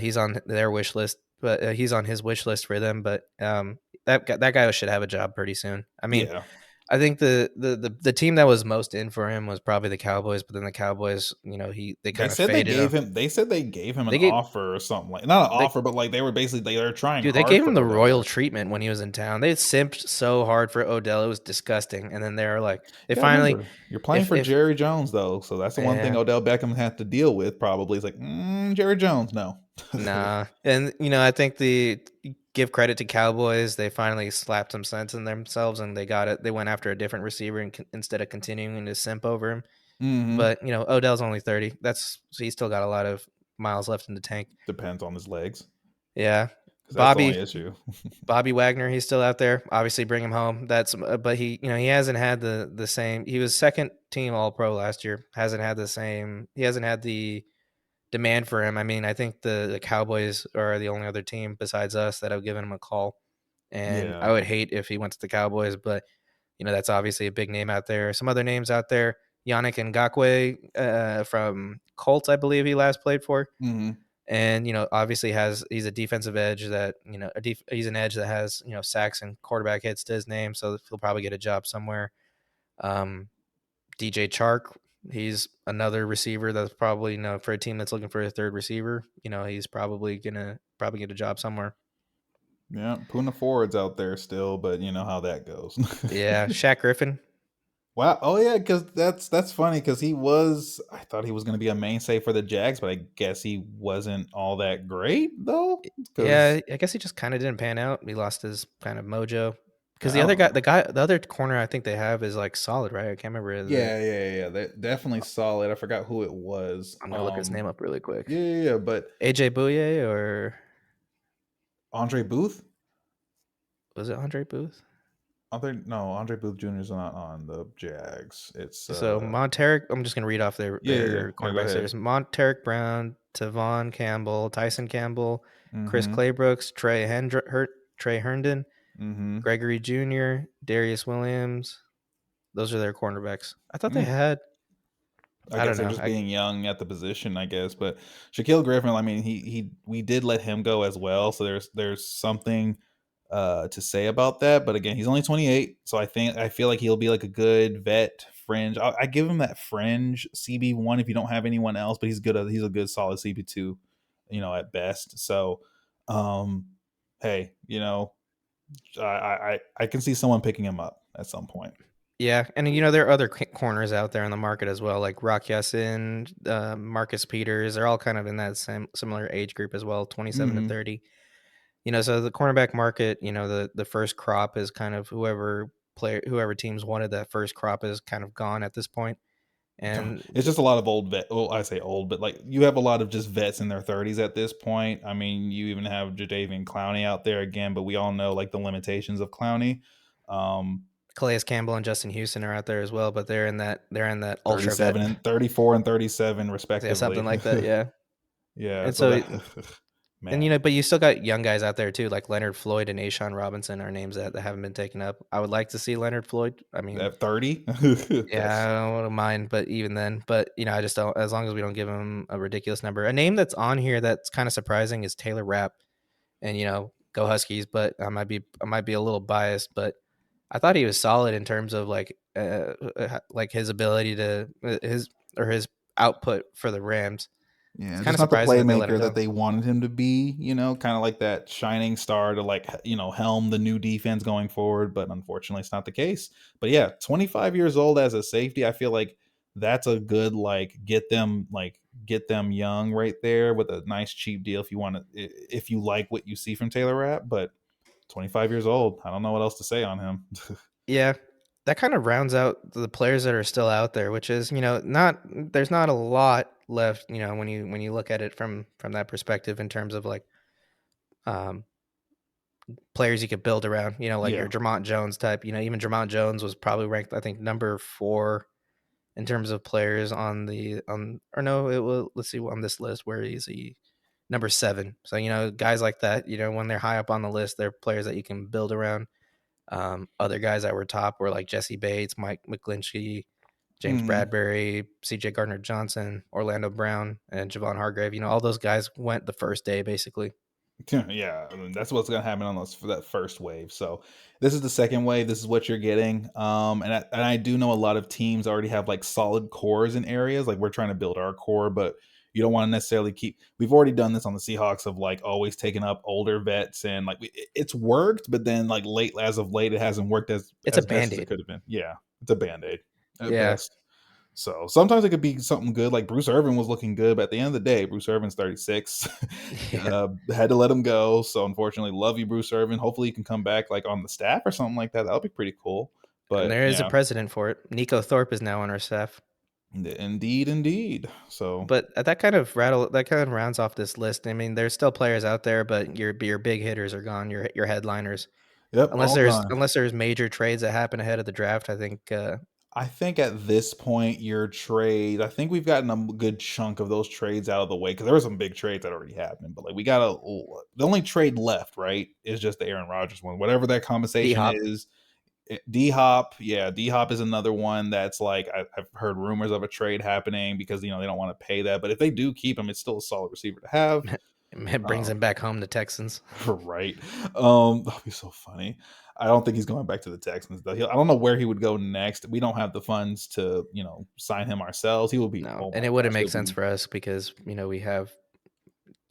he's on their wish list. But he's on his wish list for them. But that guy should have a job pretty soon. I mean, yeah. I think the team that was most in for him was probably the Cowboys, but then the Cowboys, they They kind of said they faded. gave him. They said they gave him an They gave offer or something like not an they offer, but like they were basically they were trying dude, they hard gave for him the Odell royal there. treatment when he was in town. They simped so hard for Odell, it was disgusting. And then they were like, they You gotta finally, remember, you're playing if for Jerry Jones though, so that's the one thing yeah, Odell Beckham had to deal with. Probably, is like Jerry Jones, no. nah. And I think the give credit to Cowboys, they finally slapped some sense in themselves and they got it. They went after a different receiver instead of continuing to simp over him. hmm But Odell's only 30. So he's still got a lot of miles left in the tank. Depends on his legs, Yeah. because that's the only Bobby issue. Bobby Wagner, he's still out there. Obviously, bring him home. But he hasn't had the same. He was second team All Pro last year. Hasn't had the same. He hasn't had the demand for him. I mean, I think the Cowboys are the only other team besides us that have given him a call. And Yeah. I would hate if he went to the Cowboys, but that's obviously a big name out there. Some other names out there: Yannick Ngakwe from Colts, I believe he last played for. hmm And obviously he's a defensive edge that he's an edge that has sacks and quarterback hits to his name, so he'll probably get a job somewhere. DJ Chark, He's another receiver that's probably, for a team that's looking for a third receiver, he's probably get a job somewhere. Yeah, Puna Ford's out there still, but you know how that goes. Yeah, Shaq Griffin. Wow. Oh yeah, because that's funny because he was. I thought he was going to be a mainstay for the Jags, but I guess he wasn't all that great though. Yeah, Because I guess he just kind of didn't pan out. He lost his kind of mojo. Because I don't know. the other corner I think they have is like solid, right? I can't remember Yeah. They're definitely solid. I forgot who it was. I'm gonna look his name up really quick. Yeah. But AJ Bouye, or Andre Booth. was it Andre Booth? Andre Booth Jr. is not on the Jags. It's So Monteric, I'm just gonna read off their yeah. Go cornerbacks. ahead. There's Monteric Brown, Tavon Campbell, Tyson Campbell, Chris Mm-hmm. Claybrooks, Trey Herndon, Mm-hmm. Gregory Jr., Darius Williams. Those are their cornerbacks. I thought they Mm. had. I I guess don't they're know. just being young at the position, I guess. But Shaquille Griffin, I mean, we did let him go as well, so there's something to say about that. But again, he's only 28, so I feel like he'll be like a good vet fringe. I give him that fringe CB1 if you don't have anyone else, but he's a good solid CB2, at best. So, um, hey, I can see someone picking him up at some point. Yeah, and there are other corners out there in the market as well, like Rock Yassin, Marcus Peters. They're all kind of in that same similar age group as well, 27 to Hmm 30. So the cornerback market, the first crop is kind of whoever teams wanted that first crop is kind of gone at this point. And It's just a lot of old vet. Well, I say old, but like you have a lot of just vets in their 30s at this point. I mean, you even have Jadavian Clowney out there again, but we all know like the limitations of Clowney. Um, Calais Campbell and Justin Houston are out there as well, but they're in that ultra vet. 37 and 34 and 37 Yeah, something respectively. like that. Yeah. Yeah, And so so that and man, but you still got young guys out there too, like Leonard Floyd and Ashawn Robinson are names that haven't been taken up. I would like to see Leonard Floyd. I mean, at 30, yeah, that's I wouldn't mind, but even then, I just don't. As long as we don't give him a ridiculous number. A name that's on here that's kind of surprising is Taylor Rapp, and go Huskies. But I might be a little biased, but I thought he was solid in terms of like his ability to his output for the Rams. It's yeah, kind just of not the surprising that they let him playmaker that go. they wanted him to be, kind of like that shining star to like, helm the new defense going forward, but unfortunately it's not the case. But yeah, 25 years old as a safety, I feel like that's a good get them young right there with a nice cheap deal if you like what you see from Taylor Rapp, but 25 years old, I don't know what else to say on him. Yeah, that kind of rounds out the players that are still out there, which is, not there's not a lot left, when you look at it from that perspective in terms of like um players you could build around, like Yeah. your Jermont Jones type, even Jermont Jones was probably ranked I think number 4 in terms of players on the on or no, it will let's see on this list where is he number 7. So, guys like that, when they're high up on the list, they're players that you can build around. Other guys that were top were like Jesse Bates, Mike McGlinchey, James Mhm. Bradbury, CJ Gardner Johnson, Orlando Brown, and Javon Hargrave. All those guys went the first day basically. Yeah, I mean, that's what's going to happen on those for that first wave. So this is the second wave. This is what you're getting. And I do know a lot of teams already have like solid cores in areas. Like we're trying to build our core, but you don't want to necessarily keep. We've already done this on the Seahawks of like always taking up older vets, and like it's worked, but then like late as of late, it hasn't worked It's a as best as it band-aid. could have been. Yeah, it's a band aid at Yeah. best. So sometimes it could be something good. Like Bruce Irvin was looking good, but at the end of the day, Bruce Irvin's 36. Yeah. Had to let him go. So unfortunately, love you, Bruce Irvin. Hopefully, you can come back like on the staff or something like that. That'll be pretty cool. And But there is a yeah, precedent for it. Nico Thorpe is now on our staff. indeed. So But that kind of rounds off this list. I mean, there's still players out there, but your big hitters are gone. Your headliners, yep, unless all there's gone. unless there's major trades that happen ahead of the draft. I think I think at this point, your trade. I think we've gotten a good chunk of those trades out of the way because there were some big trades that already happened. But like we got the only trade left, right, is just the Aaron Rodgers one. Whatever that D compensation Hop. is, D Hop, yeah, D Hop is another one that's like I've heard rumors of a trade happening because they don't want to pay that, but if they do keep him, it's still a solid receiver to have. It brings Um, him back home to Texans. right. That'd be so funny. I don't think he's going back to the Texans though. I don't know where he would go next. We don't have the funds to, sign him ourselves. He will be. No, Oh and my it wouldn't gosh, make he'll sense be. for us because we have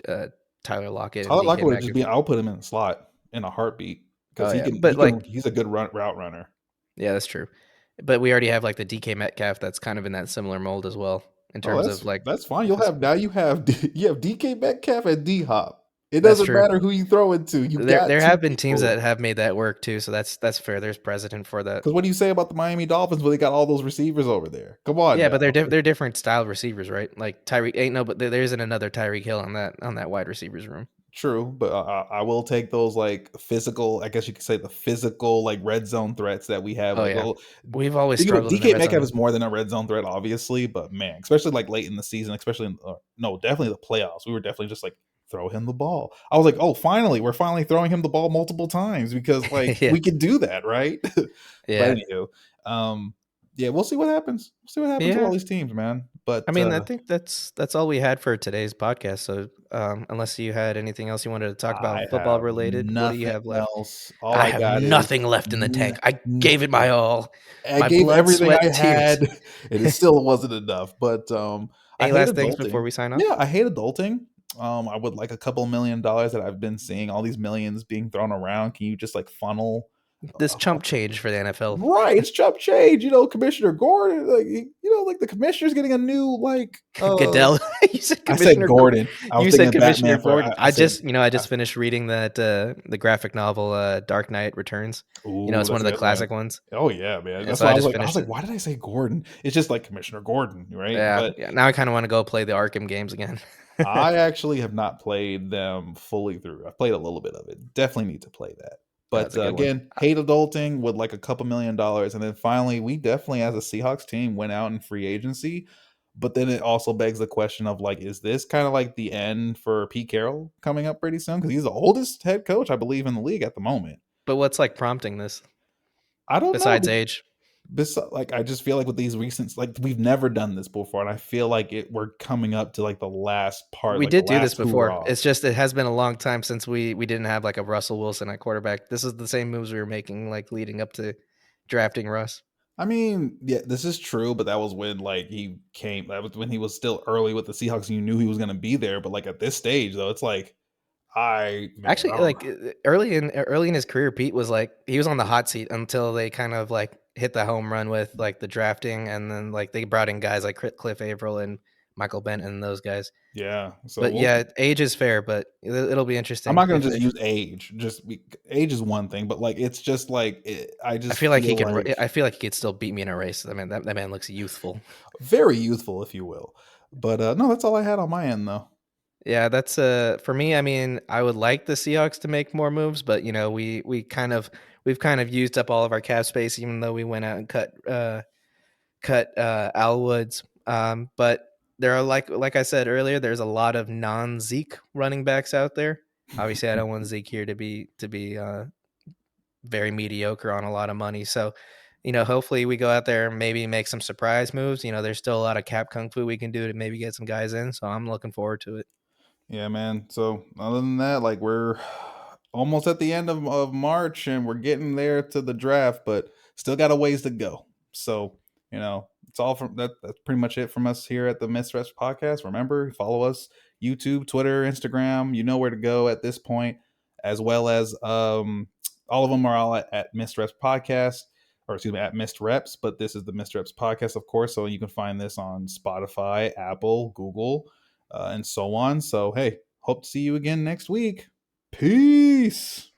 uh, Tyler Lockett and Tyler DK Lockett would just be. Metcalf. I'll put him in the slot in a heartbeat because Oh he yeah, can. He but like can. He's a good route runner. yeah, that's true. But we already have like the DK Metcalf that's kind of in that similar mold as well in Oh, terms of like that's fine. the You'll have physical. now. You have DK Metcalf and D Hop. It That's doesn't true. matter who you throw it to. You got There two have been teams people. that have made that work too, so that's fair. There's precedent for that. Because what do you say about the Miami Dolphins where they got all those receivers over there? Come on Yeah, now. but they're different style receivers, right? Like Tyreek ain't no, but there isn't another Tyreek Hill on that wide receivers room. True, but I will take those like physical. I guess you could say the physical like red zone threats that we have. Oh Like, yeah, well, we've always think about struggled in the DK red Metcalf zone. is more than a red zone threat, obviously, but man, especially like late in the season, especially no, definitely the playoffs. We were definitely just like throw him the ball. I was like, oh, finally, we're finally throwing him the ball multiple times because like Yeah, we can do that, right? But yeah, anywho, um, yeah, we'll see what happens. We'll see what happens with yeah. all these teams, man. I But mean, I think that's all we had for today's podcast. So, unless you had anything else you wanted to talk I about football have related, what do you nothing have left? else. All I I have got is nothing left in the n- tank. I n- gave it my all, I my gave blood, everything I sweat, had, tears. and it still wasn't enough. But I Any hate last things before adulting. we sign off? Yeah, I hate adulting. I would like a couple $1 million that I've been seeing all these millions being thrown around. Can you just like funnel? This chump change for the NFL. Right, it's chump change. Commissioner Gordon, like like the commissioner's getting a new like. Goodell. You said I said Commissioner. Gordon. I was You thinking said of Commissioner Batman for. Gordon. I said. I just finished reading that the graphic novel Dark Knight Returns. Ooh, It's one that's of a the good one. classic ones, Oh yeah, man. and That's so why I I was just like, finished it. why did I say Gordon? It's just like Commissioner Gordon, right? Yeah, But yeah. Now I kind of want to go play the Arkham games again. I actually have not played them fully through. I've played a little bit of it. Definitely need to play that. But That's a good one. again, hate adulting with like a couple $1 million, and then finally, we definitely as a Seahawks team went out in free agency. But then it also begs the question of like, is this kind of like the end for Pete Carroll coming up pretty soon? Because he's the oldest head coach, I believe, in the league at the moment. But what's like prompting this I don't know. besides age? Like I just feel like with these recent, like we've never done this before, and I feel like we're coming up to like the last part, We like the did do this last before. hoorah. It's just it has been a long time since we didn't have like a Russell Wilson at quarterback. This is the same moves we were making like leading up to drafting Russ. I mean, yeah, this is true, but that was when like he came. That was when he was still early with the Seahawks, and you knew he was going to be there. But like at this stage, though, it's like I Actually, don't like early in his career, Pete was like he was on the hot seat until they kind of like hit the home run with like the drafting, and then like they brought in guys like Cliff Averill and Michael Bent and those guys. yeah. So But yeah, age is fair, but it'll be I'm interesting not going to if just use age. Age is one thing, but like it's just like I I just feel like he feel can. like I feel like he could still beat me in a race. I mean, that man looks youthful. very youthful, if you will. But no, that's all I had on my end, though. Yeah, that's for me. I mean, I would like the Seahawks to make more moves, but we've kind of used up all of our cap space, even though we went out and cut Al Woods. But there are like I said earlier, there's a lot of non Zeke running backs out there. Obviously, I don't want Zeke here to be very mediocre on a lot of money. So, hopefully we go out there and maybe make some surprise moves. There's still a lot of cap kung fu we can do to maybe get some guys in. So I'm looking forward to it. Yeah, man. So other than that, like we're almost at the end of March and we're getting there to the draft, but still got a ways to go. So, it's all from that's pretty much it from us here at the Misreps Podcast. Remember, follow us YouTube, Twitter, Instagram. You know where to go at this point, as well as all of them are all at Misreps Podcast, or excuse me, at Missed Reps, but this is the Missed Reps Podcast, of course. So you can find this on Spotify, Apple, Google, and so on. So, hey, hope to see you again next week. Peace.